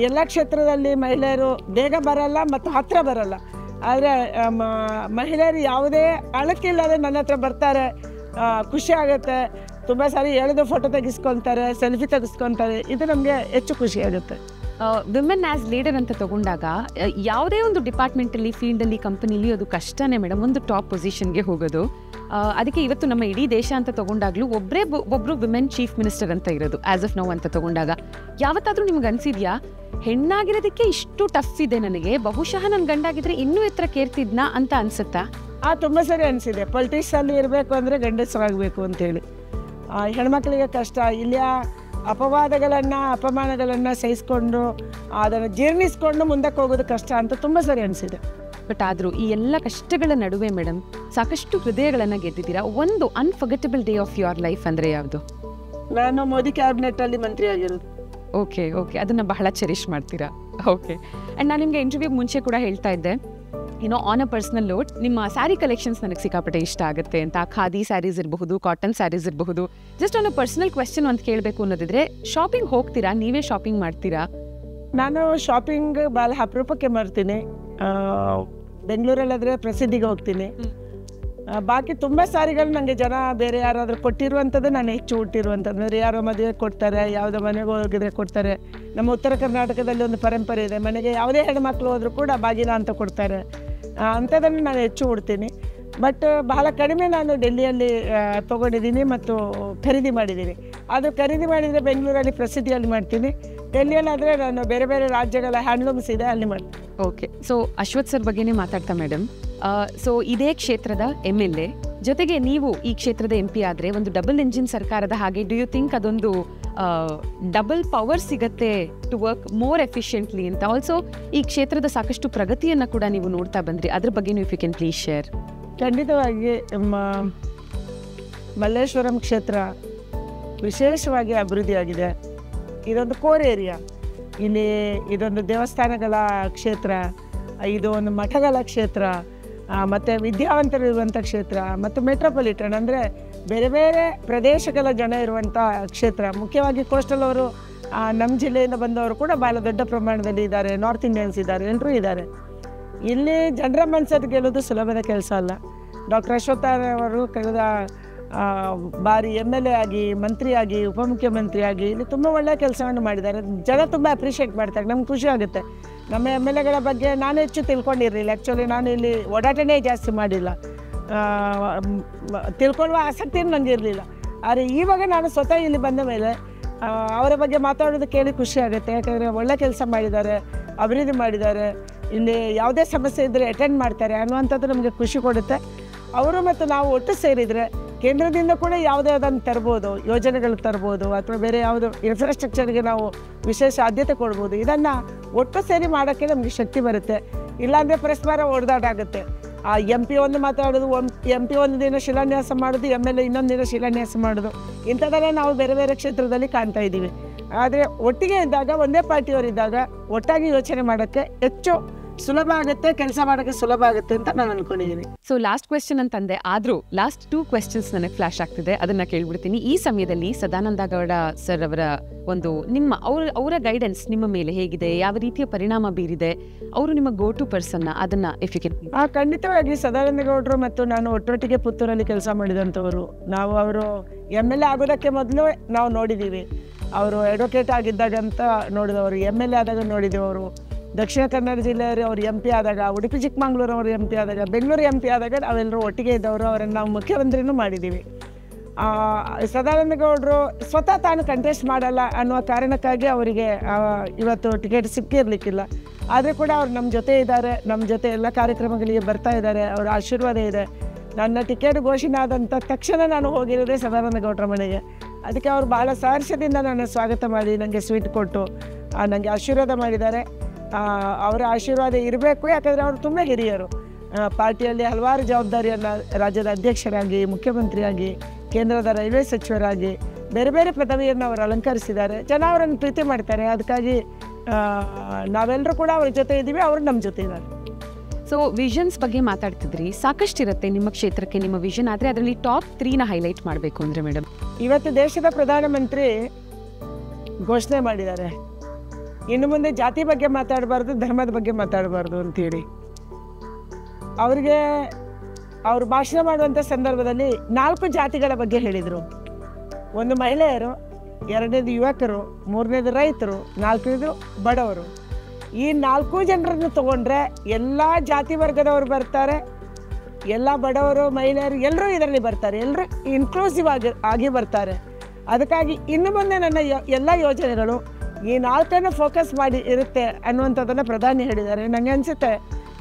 ಎಲ್ಲ ಕ್ಷೇತ್ರದಲ್ಲಿ ಮಹಿಳೆಯರು ಬೇಗ ಬರಲ್ಲ ಮತ್ತು ಹತ್ತಿರ ಬರಲ್ಲ. ಆದರೆ ಮಹಿಳೆಯರು ಯಾವುದೇ ಅಳಕಿಲ್ಲದೆ ನನ್ನ ಹತ್ರ ಬರ್ತಾರೆ, ಖುಷಿ ಆಗುತ್ತೆ. ತುಂಬ ಸಾರಿ ಎಳೆದು ಫೋಟೋ ತೆಗಿಸ್ಕೊತಾರೆ, ಸೆಲ್ಫಿ ತೆಗಿಸ್ಕೊತಾರೆ. ಇದು ನಮಗೆ ಹೆಚ್ಚು ಖುಷಿ ಆಗುತ್ತೆ. ವಿಮೆನ್ ಆ್ಯಸ್ ಲೀಡರ್ ಅಂತ ತಗೊಂಡಾಗ ಯಾವುದೇ ಒಂದು ಡಿಪಾರ್ಟ್ಮೆಂಟಲ್ಲಿ, ಫೀಲ್ಡಲ್ಲಿ, ಕಂಪನಿಲಿ ಅದು ಕಷ್ಟನೇ ಮೇಡಮ್, ಒಂದು ಟಾಪ್ ಪೊಸಿಷನ್ಗೆ ಹೋಗೋದು. ಅದಕ್ಕೆ ಇವತ್ತು ನಮ್ಮ ಇಡೀ ದೇಶ ಅಂತ ತಗೊಂಡಾಗ್ಲೂ ಒಬ್ಬರು ವಿಮೆನ್ ಚೀಫ್ ಮಿನಿಸ್ಟರ್ ಅಂತ ಇರೋದು ಆ್ಯಸ್ ಆಫ್ ನೌ ಅಂತ ತಗೊಂಡಾಗ ಯಾವತ್ತಾದರೂ ನಿಮ್ಗೆ ಅನಿಸಿದ್ಯಾ ಹೆಣ್ಣಾಗಿರೋದಕ್ಕೆ ಇಷ್ಟು ಟಫ್ ಇದೆ ನನಗೆ, ಬಹುಶಃ ನನ್ನ ಗಂಡಾಗಿದ್ರೆ ಇನ್ನೂ ಎತ್ತರ ಕೇರ್ತಿದ್ನಾ ಅಂತ ಅನ್ಸುತ್ತಾ? ತುಂಬ ಸರಿ ಅನಿಸಿದೆ. ಪೊಲಿಟಿಕ್ಸಲ್ಲಿ ಇರಬೇಕು ಅಂದರೆ ಗಂಡಸರಾಗಬೇಕು ಅಂತೇಳಿ. ಹೆಣ್ಮಕ್ಳಿಗೆ ಕಷ್ಟ. ಇಲ್ಲಿಯ ಅಪವಾದಗಳನ್ನು, ಅಪಮಾನಗಳನ್ನು ಸಹಿಸ್ಕೊಂಡು ಅದನ್ನು ಜೀರ್ಣಿಸ್ಕೊಂಡು ಮುಂದಕ್ಕೆ ಹೋಗೋದು ಕಷ್ಟ ಅಂತ ತುಂಬ ಸರಿ ಅನಿಸಿದೆ. ಬಟ್ ಆದರೂ ಈ ಎಲ್ಲ ಕಷ್ಟಗಳ ನಡುವೆ ಮೇಡಮ್ ಸಾಕಷ್ಟು ಹೃದಯಗಳನ್ನು ಗೆದ್ದಿದ್ದೀರಾ. ಒಂದು unforgettable day of your life ಅಂದರೆ ಯಾವುದು? ನಾನು ಮೋದಿ ಕ್ಯಾಬಿನೆಟ್ಟಲ್ಲಿ ಮಂತ್ರಿ ಆಗಿರೋದು. ಓಕೆ, ಅದನ್ನು ಬಹಳ ಚೆರಿಷ್ ಮಾಡ್ತೀರಾ. ಓಕೆ. ಆ್ಯಂಡ್ ನಾನು ನಿಮಗೆ ಇಂಟರ್ವ್ಯೂ ಮುಂಚೆ ಕೂಡ ಹೇಳ್ತಾ ಇದ್ದೆ, ಆನ್ ಅ ಪರ್ಸ್ನಲ್ ನೋಟ್, ನಿಮ್ಮ ಸ್ಯಾರಿ ಕಲೆಕ್ಷನ್ಸ್ ನನಗೆ ಸಿಕ್ಕಾಪಟ್ಟೆ ಇಷ್ಟ ಆಗುತ್ತೆ ಅಂತ. ಖಾದಿ ಸ್ಯಾರೀಸ್ ಇರಬಹುದು, ಕಾಟನ್ ಸ್ಯಾರೀಸ್ ಇರಬಹುದು. ಜಸ್ಟ್ ಒಂದು ಪರ್ಸನಲ್ ಕ್ವೆಶ್ಚನ್ ಅಂತ ಕೇಳಬೇಕು ಅನ್ನೋದಿದ್ರೆ, ಶಾಪಿಂಗ್ ಹೋಗ್ತೀರಾ? ನೀವೇ ಶಾಪಿಂಗ್ ಮಾಡ್ತೀರಾ? ನಾನು ಶಾಪಿಂಗ್ ಭಾಳ ಅಪರೂಪಕ್ಕೆ ಮಾಡ್ತೀನಿ. ಬೆಂಗಳೂರಲ್ಲಾದರೆ ಪ್ರಸಿದ್ಧಿಗೆ ಹೋಗ್ತೀನಿ. ಬಾಕಿ ತುಂಬ ಸಾರಿಗಳು ನನಗೆ ಜನ ಬೇರೆ ಯಾರಾದರೂ ಕೊಟ್ಟಿರುವಂಥದ್ದು ನಾನು ಹೆಚ್ಚು ಹುಟ್ಟಿರುವಂಥದ್ದು. ಅಂದರೆ ಯಾರೋ ಮದುವೆ ಕೊಡ್ತಾರೆ, ಯಾವುದೋ ಮನೆಗೆ ಹೋಗಿದ್ರೆ ಕೊಡ್ತಾರೆ. ನಮ್ಮ ಉತ್ತರ ಕರ್ನಾಟಕದಲ್ಲಿ ಒಂದು ಪರಂಪರೆ ಇದೆ, ಮನೆಗೆ ಯಾವುದೇ ಹೆಣ್ಮಕ್ಳು ಹೋದರೂ ಕೂಡ ಬಾಗಿಲ ಅಂತ ಕೊಡ್ತಾರೆ. ಅಂಥದ್ದನ್ನು ನಾನು ಹೆಚ್ಚು ಉಡ್ತೀನಿ. ಬಟ್ ಬಹಳ ಕಡಿಮೆ ನಾನು ಡೆಲ್ಲಿಯಲ್ಲಿ ತೊಗೊಂಡಿದ್ದೀನಿ ಮತ್ತು ಖರೀದಿ ಮಾಡಿದ್ದೀನಿ. ಅದು ಖರೀದಿ ಮಾಡಿದರೆ ಬೆಂಗಳೂರಲ್ಲಿ ಪ್ರಸಿದ್ಧಿಯಲ್ಲಿ ಮಾಡ್ತೀನಿ. ಡೆಲ್ಲಿಯಲ್ಲಾದರೆ ನಾನು ಬೇರೆ ಬೇರೆ ರಾಜ್ಯಗಳ ಹ್ಯಾಂಡ್ಲೂಮ್ಸ್ ಇದೆ, ಅಲ್ಲಿ ಮಾಡ್ತೀನಿ. ಓಕೆ. ಸೊ ಅಶ್ವಥ್ ಸರ್ ಬಗ್ಗೆನೇ ಮಾತಾಡ್ತಾ ಮೇಡಮ್, ಸೊ ಇದೇ ಕ್ಷೇತ್ರದ MLA ಜೊತೆಗೆ ನೀವು ಈ ಕ್ಷೇತ್ರದ MP ಆದರೆ ಒಂದು ಡಬಲ್ ಎಂಜಿನ್ ಸರ್ಕಾರದ ಹಾಗೆ, ಡು ಯು ಥಿಂಕ್ ಅದೊಂದು ಡಬಲ್ ಪವರ್ ಸಿಗತ್ತೆ ಟು ವರ್ಕ್ ಮೋರ್ ಎಫಿಷಿಯೆಂಟ್ಲಿ ಅಂತ? ಆಲ್ಸೋ ಈ ಕ್ಷೇತ್ರದ ಸಾಕಷ್ಟು ಪ್ರಗತಿಯನ್ನು ಕೂಡ ನೀವು ನೋಡ್ತಾ ಬಂದ್ರಿ, ಅದ್ರ ಬಗ್ಗೆ if you can please share. ಖಂಡಿತವಾಗಿ ಮಲ್ಲೇಶ್ವರಂ ಕ್ಷೇತ್ರ ವಿಶೇಷವಾಗಿ ಅಭಿವೃದ್ಧಿಯಾಗಿದೆ. ಇದೊಂದು ಕೋರ್ ಏರಿಯಾ. ಇಲ್ಲಿ ಇದೊಂದು ದೇವಸ್ಥಾನಗಳ ಕ್ಷೇತ್ರ, ಇದು ಒಂದು ಮಠಗಳ ಕ್ಷೇತ್ರ, ಮತ್ತು ವಿದ್ಯಾವಂತರಿರುವಂಥ ಕ್ಷೇತ್ರ, ಮತ್ತು ಮೆಟ್ರೋಪಾಲಿಟನ್ ಅಂದರೆ ಬೇರೆ ಬೇರೆ ಪ್ರದೇಶಗಳ ಜನ ಇರುವಂಥ ಕ್ಷೇತ್ರ. ಮುಖ್ಯವಾಗಿ ಕೋಸ್ಟಲ್ ಅವರು, ನಮ್ಮ ಜಿಲ್ಲೆಯಿಂದ ಬಂದವರು ಕೂಡ ಭಾಳ ದೊಡ್ಡ ಪ್ರಮಾಣದಲ್ಲಿ ಇದ್ದಾರೆ. ನಾರ್ತ್ ಇಂಡಿಯನ್ಸ್ ಇದ್ದಾರೆ, ಎಲ್ಲರೂ ಇದ್ದಾರೆ. ಇಲ್ಲಿ ಜನರ ಮನಸ್ಸನ್ನು ಗೆಲ್ಲೋದು ಸುಲಭದ ಕೆಲಸ ಅಲ್ಲ. ಡಾಕ್ಟರ್ ಅಶ್ವಥ್ ಅವರು ಕಳೆದ ಬಾರಿ MLA ಆಗಿ, ಮಂತ್ರಿಯಾಗಿ, ಉಪಮುಖ್ಯಮಂತ್ರಿಯಾಗಿ ಇಲ್ಲಿ ತುಂಬ ಒಳ್ಳೆಯ ಕೆಲಸವನ್ನು ಮಾಡಿದ್ದಾರೆ. ಜನ ತುಂಬ ಅಪ್ರಿಷಿಯೇಟ್ ಮಾಡ್ತಾರೆ. ನಮ್ಗೆ ಖುಷಿ ಆಗುತ್ತೆ. ನಮ್ಮ MLAಗಳ ಬಗ್ಗೆ ನಾನು ಹೆಚ್ಚು ತಿಳ್ಕೊಂಡಿರಲಿಲ್ಲ. ಆ್ಯಕ್ಚುಲಿ ನಾನು ಇಲ್ಲಿ ಓಡಾಟನೇ ಜಾಸ್ತಿ ಮಾಡಿಲ್ಲ, ತಿಳ್ಕೊಳ್ಳುವ ಆಸಕ್ತಿಯೂ ನನಗೆ ಇರಲಿಲ್ಲ. ಆದರೆ ಇವಾಗ ನಾನು ಸ್ವತಃ ಇಲ್ಲಿ ಬಂದ ಮೇಲೆ ಅವರ ಬಗ್ಗೆ ಮಾತಾಡೋದು ಕೇಳಿ ಖುಷಿ ಆಗುತ್ತೆ. ಯಾಕಂದರೆ ಒಳ್ಳೆ ಕೆಲಸ ಮಾಡಿದ್ದಾರೆ, ಅಭಿವೃದ್ಧಿ ಮಾಡಿದ್ದಾರೆ. ಇಲ್ಲಿ ಯಾವುದೇ ಸಮಸ್ಯೆ ಇದ್ದರೆ ಅಟೆಂಡ್ ಮಾಡ್ತಾರೆ ಅನ್ನುವಂಥದ್ದು ನಮಗೆ ಖುಷಿ ಕೊಡುತ್ತೆ. ಅವರು ಮತ್ತು ನಾವು ಒಟ್ಟು ಸೇರಿದರೆ ಕೇಂದ್ರದಿಂದ ಕೂಡ ಯಾವುದೇ ಅದನ್ನು ತರ್ಬೋದು, ಯೋಜನೆಗಳು ತರ್ಬೋದು, ಅಥವಾ ಬೇರೆ ಯಾವುದೋ ಇನ್ಫ್ರಾಸ್ಟ್ರಕ್ಚರ್ಗೆ ನಾವು ವಿಶೇಷ ಆದ್ಯತೆ ಕೊಡ್ಬೋದು. ಇದನ್ನು ಒಟ್ಟು ಸೇರಿ ಮಾಡೋಕ್ಕೆ ನಮಗೆ ಶಕ್ತಿ ಬರುತ್ತೆ. ಇಲ್ಲಾಂದರೆ ಪರಸ್ಪರ ಹೊಡೆದಾಟ ಆಗುತ್ತೆ. MP ಒಂದು ಮಾತಾಡೋದು, MP ಒಂದು ದಿನ ಶಿಲಾನ್ಯಾಸ ಮಾಡೋದು, MLA ಇನ್ನೊಂದು ದಿನ ಶಿಲಾನ್ಯಾಸ ಮಾಡೋದು, ಇಂಥದ್ದೆಲ್ಲ ನಾವು ಬೇರೆ ಬೇರೆ ಕ್ಷೇತ್ರದಲ್ಲಿ ಕಾಣ್ತಾ ಇದ್ದೀವಿ. ಆದರೆ ಒಟ್ಟಿಗೆ ಇದ್ದಾಗ, ಒಂದೇ ಪಾರ್ಟಿಯವರಿದ್ದಾಗ ಒಟ್ಟಾಗಿ ಯೋಚನೆ ಮಾಡೋಕ್ಕೆ ಹೆಚ್ಚು ಸುಲಭ ಆಗುತ್ತೆ, ಕೆಲಸ ಮಾಡೋಕ್ಕೆ ಸುಲಭ ಆಗುತ್ತೆ ಅಂತ ನಾನು ಅಂದ್ಕೊಂಡಿದ್ದೀನಿ. ಸೊ ಲಾಸ್ಟ್ ಕ್ವೆಶ್ಚನ್ ಅಂತಂದೆ, ಆದರೂ ಲಾಸ್ಟ್ 2 ಕ್ವೆಶ್ಚನ್ಸ್ ನನಗೆ ಫ್ಲಾಶ್ ಆಗ್ತಿದೆ, ಅದನ್ನು ಕೇಳ್ಬಿಡ್ತೀನಿ. ಈ ಸಮಯದಲ್ಲಿ ಸದಾನಂದ ಗೌಡ ಸರ್ ಅವರ ಒಂದು ಅವರ ಗೈಡೆನ್ಸ್ ನಿಮ್ಮ ಮೇಲೆ ಹೇಗಿದೆ, ಯಾವ ರೀತಿಯ ಪರಿಣಾಮ ಬೀರಿದೆ, ಅವರು ನಿಮ್ಮ ಗೋ ಟು ಪರ್ಸನ್ನ, ಅದನ್ನು ಇಫ್ ಯು ಕ್ಯಾನ್. ಖಂಡಿತವಾಗಿ ಸದಾನಂದ ಗೌಡರು ಮತ್ತು ನಾನು ಒಟ್ಟೊಟ್ಟಿಗೆ ಪುತ್ತೂರಲ್ಲಿ ಕೆಲಸ ಮಾಡಿದಂಥವರು. ನಾವು ಅವರು MLA ಆಗೋದಕ್ಕೆ ಮೊದಲು ನಾವು ನೋಡಿದ್ದೀವಿ. ಅವರು ಅಡ್ವೊಕೇಟ್ ಆಗಿದ್ದಾಗಂತ ನೋಡಿದವರು, MLA ಆದಾಗ ನೋಡಿದವರು, ದಕ್ಷಿಣ ಕನ್ನಡ ಜಿಲ್ಲೆಯವರು ಅವರು MP ಆದಾಗ, ಉಡುಪಿ ಚಿಕ್ಕಮಗಳೂರು ಅವರು MP ಆದಾಗ, ಬೆಂಗಳೂರು MP ಆದಾಗ ನಾವೆಲ್ಲರೂ ಒಟ್ಟಿಗೆ ಇದ್ದವರು. ಅವರನ್ನು ನಾವು ಮುಖ್ಯಮಂತ್ರಿನೂ ಮಾಡಿದ್ದೀವಿ. ಸದಾನಂದ ಗೌಡರು ಸ್ವತಃ ತಾನು ಕಂಟೆಸ್ಟ್ ಮಾಡಲ್ಲ ಅನ್ನುವ ಕಾರಣಕ್ಕಾಗಿ ಅವರಿಗೆ ಇವತ್ತು ಟಿಕೆಟ್ ಸಿಕ್ಕಿರಲಿಕ್ಕಿಲ್ಲ. ಆದರೆ ಕೂಡ ಅವ್ರು ನಮ್ಮ ಜೊತೆ ಇದ್ದಾರೆ, ನಮ್ಮ ಜೊತೆ ಎಲ್ಲ ಕಾರ್ಯಕ್ರಮಗಳಿಗೆ ಬರ್ತಾ ಇದ್ದಾರೆ. ಅವರ ಆಶೀರ್ವಾದ ಇದೆ. ನನ್ನ ಟಿಕೆಟ್ ಘೋಷಣೆ ಆದಂಥ ತಕ್ಷಣ ನಾನು ಹೋಗಿರೋದೇ ಸದಾನಂದ ಗೌಡರ ಮನೆಗೆ. ಅದಕ್ಕೆ ಅವರು ಭಾಳ ಸಹರ್ಷದಿಂದ ನನ್ನ ಸ್ವಾಗತ ಮಾಡಿ ನನಗೆ ಸ್ವೀಟ್ ಕೊಟ್ಟು ನನಗೆ ಆಶೀರ್ವಾದ ಮಾಡಿದ್ದಾರೆ. ಅವರ ಆಶೀರ್ವಾದ ಇರಬೇಕು. ಯಾಕಂದರೆ ಅವರು ತುಂಬ ಹಿರಿಯರು, ಪಾರ್ಟಿಯಲ್ಲಿ ಹಲವಾರು ಜವಾಬ್ದಾರಿಯನ್ನು ರಾಜ್ಯದ ಅಧ್ಯಕ್ಷರಾಗಿ, ಮುಖ್ಯಮಂತ್ರಿಯಾಗಿ, ಕೇಂದ್ರದ ರೈಲ್ವೆ ಸಚಿವರಾಗಿ ಬೇರೆ ಬೇರೆ ಪದವಿಯನ್ನು ಅವರು ಅಲಂಕರಿಸಿದ್ದಾರೆ. ಜನ ಅವರನ್ನು ಪ್ರೀತಿ ಮಾಡ್ತಾರೆ. ಅದಕ್ಕಾಗಿ ನಾವೆಲ್ಲರೂ ಕೂಡ ಅವ್ರ ಜೊತೆ ಇದ್ದೀವಿ, ಅವರು ನಮ್ಮ ಜೊತೆ ಇದ್ದಾರೆ. ಸೊ ವಿಷನ್ಸ್ ಬಗ್ಗೆ ಮಾತಾಡ್ತಿದ್ರಿ, ಸಾಕಷ್ಟಿರುತ್ತೆ ನಿಮ್ಮ ಕ್ಷೇತ್ರಕ್ಕೆ ನಿಮ್ಮ ವಿಷನ್. ಆದರೆ ಅದರಲ್ಲಿ ಟಾಪ್ 3ನ ಹೈಲೈಟ್ ಮಾಡಬೇಕು ಅಂದರೆ ಮೇಡಮ್, ಇವತ್ತು ದೇಶದ ಪ್ರಧಾನಮಂತ್ರಿ ಘೋಷಣೆ ಮಾಡಿದ್ದಾರೆ, ಇನ್ನು ಮುಂದೆ ಜಾತಿ ಬಗ್ಗೆ ಮಾತಾಡಬಾರ್ದು, ಧರ್ಮದ ಬಗ್ಗೆ ಮಾತಾಡಬಾರ್ದು ಅಂತೇಳಿ. ಅವರು ಭಾಷಣ ಮಾಡುವಂಥ ಸಂದರ್ಭದಲ್ಲಿ 4 ಜಾತಿಗಳ ಬಗ್ಗೆ ಹೇಳಿದರು. ಒಂದು ಮಹಿಳೆಯರು, 2ನೇದು ಯುವಕರು, 3ನೇದು ರೈತರು, 4ನೇದು ಬಡವರು. ಈ 4 ಜನರನ್ನು ತಗೊಂಡ್ರೆ ಎಲ್ಲ ಜಾತಿ ವರ್ಗದವರು ಬರ್ತಾರೆ, ಎಲ್ಲ ಬಡವರು, ಮಹಿಳೆಯರು ಎಲ್ಲರೂ ಇದರಲ್ಲಿ ಬರ್ತಾರೆ, ಎಲ್ಲರೂ ಇನ್ಕ್ಲೂಸಿವ್ ಆಗಿ ಬರ್ತಾರೆ. ಅದಕ್ಕಾಗಿ ಇನ್ನು ಮುಂದೆ ನನ್ನ ಎಲ್ಲ ಯೋಜನೆಗಳು ಈ 4ನ್ನು ಫೋಕಸ್ ಮಾಡಿ ಇರುತ್ತೆ ಅನ್ನುವಂಥದ್ದನ್ನು ಪ್ರಧಾನಿ ಹೇಳಿದ್ದಾರೆ. ನನಗೆ ಅನಿಸುತ್ತೆ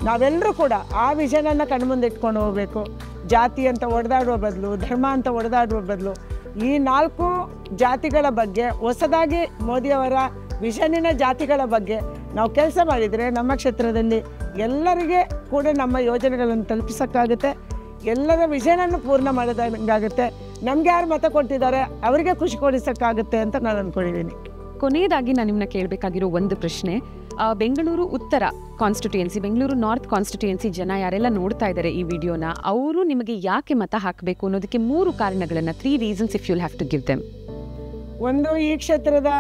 ನಾವೆಲ್ಲರೂ ಕೂಡ ಆ ವಿಷನನ್ನು ಕಣ್ಮುಂದೆ ಇಟ್ಕೊಂಡು ಹೋಗಬೇಕು. ಜಾತಿ ಅಂತ ಒಡೆದಾಡುವ ಬದಲು, ಧರ್ಮ ಅಂತ ಒಡೆದಾಡುವ ಬದಲು ಈ 4 ಜಾತಿಗಳ ಬಗ್ಗೆ ಹೊಸದಾಗಿ ಮೋದಿಯವರ ವಿಷನಿನ ಜಾತಿಗಳ ಬಗ್ಗೆ ನಾವು ಕೆಲಸ ಮಾಡಿದರೆ ನಮ್ಮ ಕ್ಷೇತ್ರದಲ್ಲಿ ಎಲ್ಲರಿಗೆ ಕೂಡ ನಮ್ಮ ಯೋಜನೆಗಳನ್ನು ತಲುಪಿಸೋಕ್ಕಾಗುತ್ತೆ, ಎಲ್ಲರ ವಿಷನನ್ನು ಪೂರ್ಣ ಮಾಡೋದಾಗುತ್ತೆ. ನಮ್ಗೆ ಯಾರು ಮತ ಕೊಟ್ಟಿದ್ದಾರೆ ಅವರಿಗೆ ಖುಷಿ ಕೊಡಿಸೋಕ್ಕಾಗುತ್ತೆ ಅಂತ ನಾನು ಅಂದ್ಕೊಂಡಿದ್ದೀನಿ. ಕೊನೆಯದಾಗಿ ನಾನು ನಿಮ್ಮನ್ನ ಕೇಳಬೇಕಾಗಿರೋ ಒಂದು ಪ್ರಶ್ನೆ, ಬೆಂಗಳೂರು ಉತ್ತರ ಕಾನ್ಸ್ಟಿಟ್ಯೂಯೆನ್ಸಿ, ಬೆಂಗಳೂರು ನಾರ್ತ್ ಕಾನ್ಸ್ಟಿಟ್ಯೂಯೆನ್ಸಿ ಜನ ಯಾರೆಲ್ಲ ನೋಡ್ತಾ ಇದ್ದಾರೆ ಈ ವಿಡಿಯೋನ, ಅವರು ನಿಮಗೆ ಯಾಕೆ ಮತ ಹಾಕಬೇಕು ಅನ್ನೋದಕ್ಕೆ 3 ಕಾರಣಗಳನ್ನು, 3 reasons if you'll have to give them. ಒಂದು, ಈ ಕ್ಷೇತ್ರದ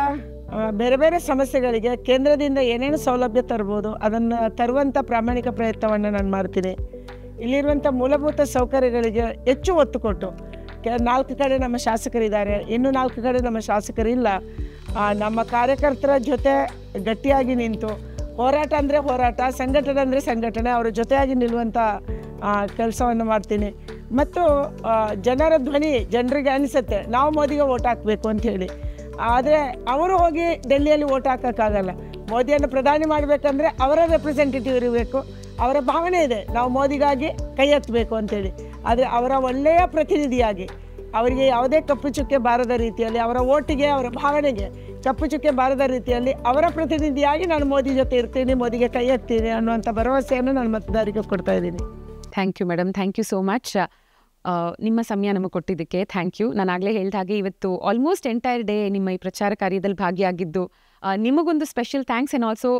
ಬೇರೆ ಬೇರೆ ಸಮಸ್ಯೆಗಳಿಗೆ ಕೇಂದ್ರದಿಂದ ಏನೇನು ಸೌಲಭ್ಯ ತರ್ಬೋದು ಅದನ್ನು ತರುವಂಥ ಪ್ರಾಮಾಣಿಕ ಪ್ರಯತ್ನವನ್ನು ನಾನು ಮಾಡ್ತೀನಿ. ಇಲ್ಲಿರುವಂಥ ಮೂಲಭೂತ ಸೌಕರ್ಯಗಳಿಗೆ ಹೆಚ್ಚು ಒತ್ತು ಕೊಟ್ಟು, 4 ಕಡೆ ನಮ್ಮ ಶಾಸಕರಿದ್ದಾರೆ, ಇನ್ನು 4 ಕಡೆ ನಮ್ಮ ಶಾಸಕರಿಲ್ಲ, ನಮ್ಮ ಕಾರ್ಯಕರ್ತರ ಜೊತೆ ಗಟ್ಟಿಯಾಗಿ ನಿಂತು ಹೋರಾಟ ಅಂದರೆ ಹೋರಾಟ, ಸಂಘಟನೆ ಅಂದರೆ ಸಂಘಟನೆ, ಅವರ ಜೊತೆಯಾಗಿ ನಿಲ್ಲುವಂಥ ಕೆಲಸವನ್ನು ಮಾಡ್ತೀನಿ. ಮತ್ತು ಜನರ ಧ್ವನಿ, ಜನರಿಗೆ ಅನಿಸುತ್ತೆ ನಾವು ಮೋದಿಗೆ ವೋಟ್ ಹಾಕಬೇಕು ಅಂಥೇಳಿ. ಆದರೆ ಅವರು ಹೋಗಿ ಡೆಲ್ಲಿಯಲ್ಲಿ ವೋಟ್ ಹಾಕೋಕ್ಕಾಗಲ್ಲ. ಮೋದಿಯನ್ನು ಪ್ರಧಾನಿ ಮಾಡಬೇಕಂದ್ರೆ ಅವರ ರೆಪ್ರೆಸೆಂಟೇಟಿವ್ ಇರಬೇಕು. ಅವರ ಭಾವನೆ ಇದೆ ನಾವು ಮೋದಿಗಾಗಿ ಕೈ ಎತ್ತಬೇಕು ಅಂಥೇಳಿ. ಆದರೆ ಅವರ ಒಳ್ಳೆಯ ಪ್ರತಿನಿಧಿಯಾಗಿ, ಅವರಿಗೆ ಯಾವುದೇ ಕಪ್ಪು ಚುಕ್ಕೆ ಬಾರದ ರೀತಿಯಲ್ಲಿ, ಅವರ ಓಟಿಗೆ, ಅವರ ಭಾವನೆಗೆ ಕಪ್ಪು ಚುಕ್ಕೆ ಬಾರದ ರೀತಿಯಲ್ಲಿ ಅವರ ಪ್ರತಿನಿಧಿಯಾಗಿ ನಾನು ಮೋದಿ ಜೊತೆ ಇರ್ತೀನಿ, ಮೋದಿಗೆ ಕೈ ಎತ್ತೀನಿ ಅನ್ನುವಂಥ ಭರವಸೆಯನ್ನು ನಾನು ಮತದಾರರಿಗೆ ಕೊಡ್ತಾ ಇದ್ದೀನಿ. Thank you madam, thank you so much. ನಿಮ್ಮ ಸಮಯ ನಮಗೆ ಕೊಟ್ಟಿದ್ದಕ್ಕೆ ಥ್ಯಾಂಕ್ ಯು. ನಾನು ಆಗಲೇ ಹೇಳಿದ ಹಾಗೆ ಇವತ್ತು ಆಲ್ಮೋಸ್ಟ್ ಎಂಟೈರ್ ಡೇ ನಿಮ್ಮ ಈ ಪ್ರಚಾರ ಕಾರ್ಯದಲ್ಲಿ ಭಾಗಿಯಾಗಿದ್ದು ನಿಮಗೊಂದು special thanks. And also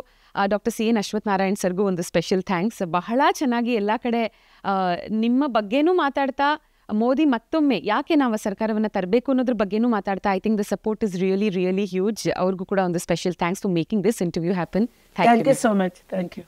doctor C N Ashwath Narayan ಸರ್ಗೂ ಒಂದು ಸ್ಪೆಷಲ್ ಥ್ಯಾಂಕ್ಸ್. ಬಹಳ ಚೆನ್ನಾಗಿ ಎಲ್ಲ ಕಡೆ ನಿಮ್ಮ ಬಗ್ಗೆನೂ ಮಾತಾಡ್ತಾ, ಮೋದಿ ಮತ್ತೊಮ್ಮೆ ಯಾಕೆ ನಾವು ಸರ್ಕಾರವನ್ನು ತರಬೇಕು ಅನ್ನೋದ್ರ ಬಗ್ಗೆನೂ ಮಾತಾಡ್ತಾ, I think the support is really really huge. ಅವ್ರಿಗೂ ಕೂಡ ಒಂದು special thanks for making this interview happen. Thank you so much. Thank you.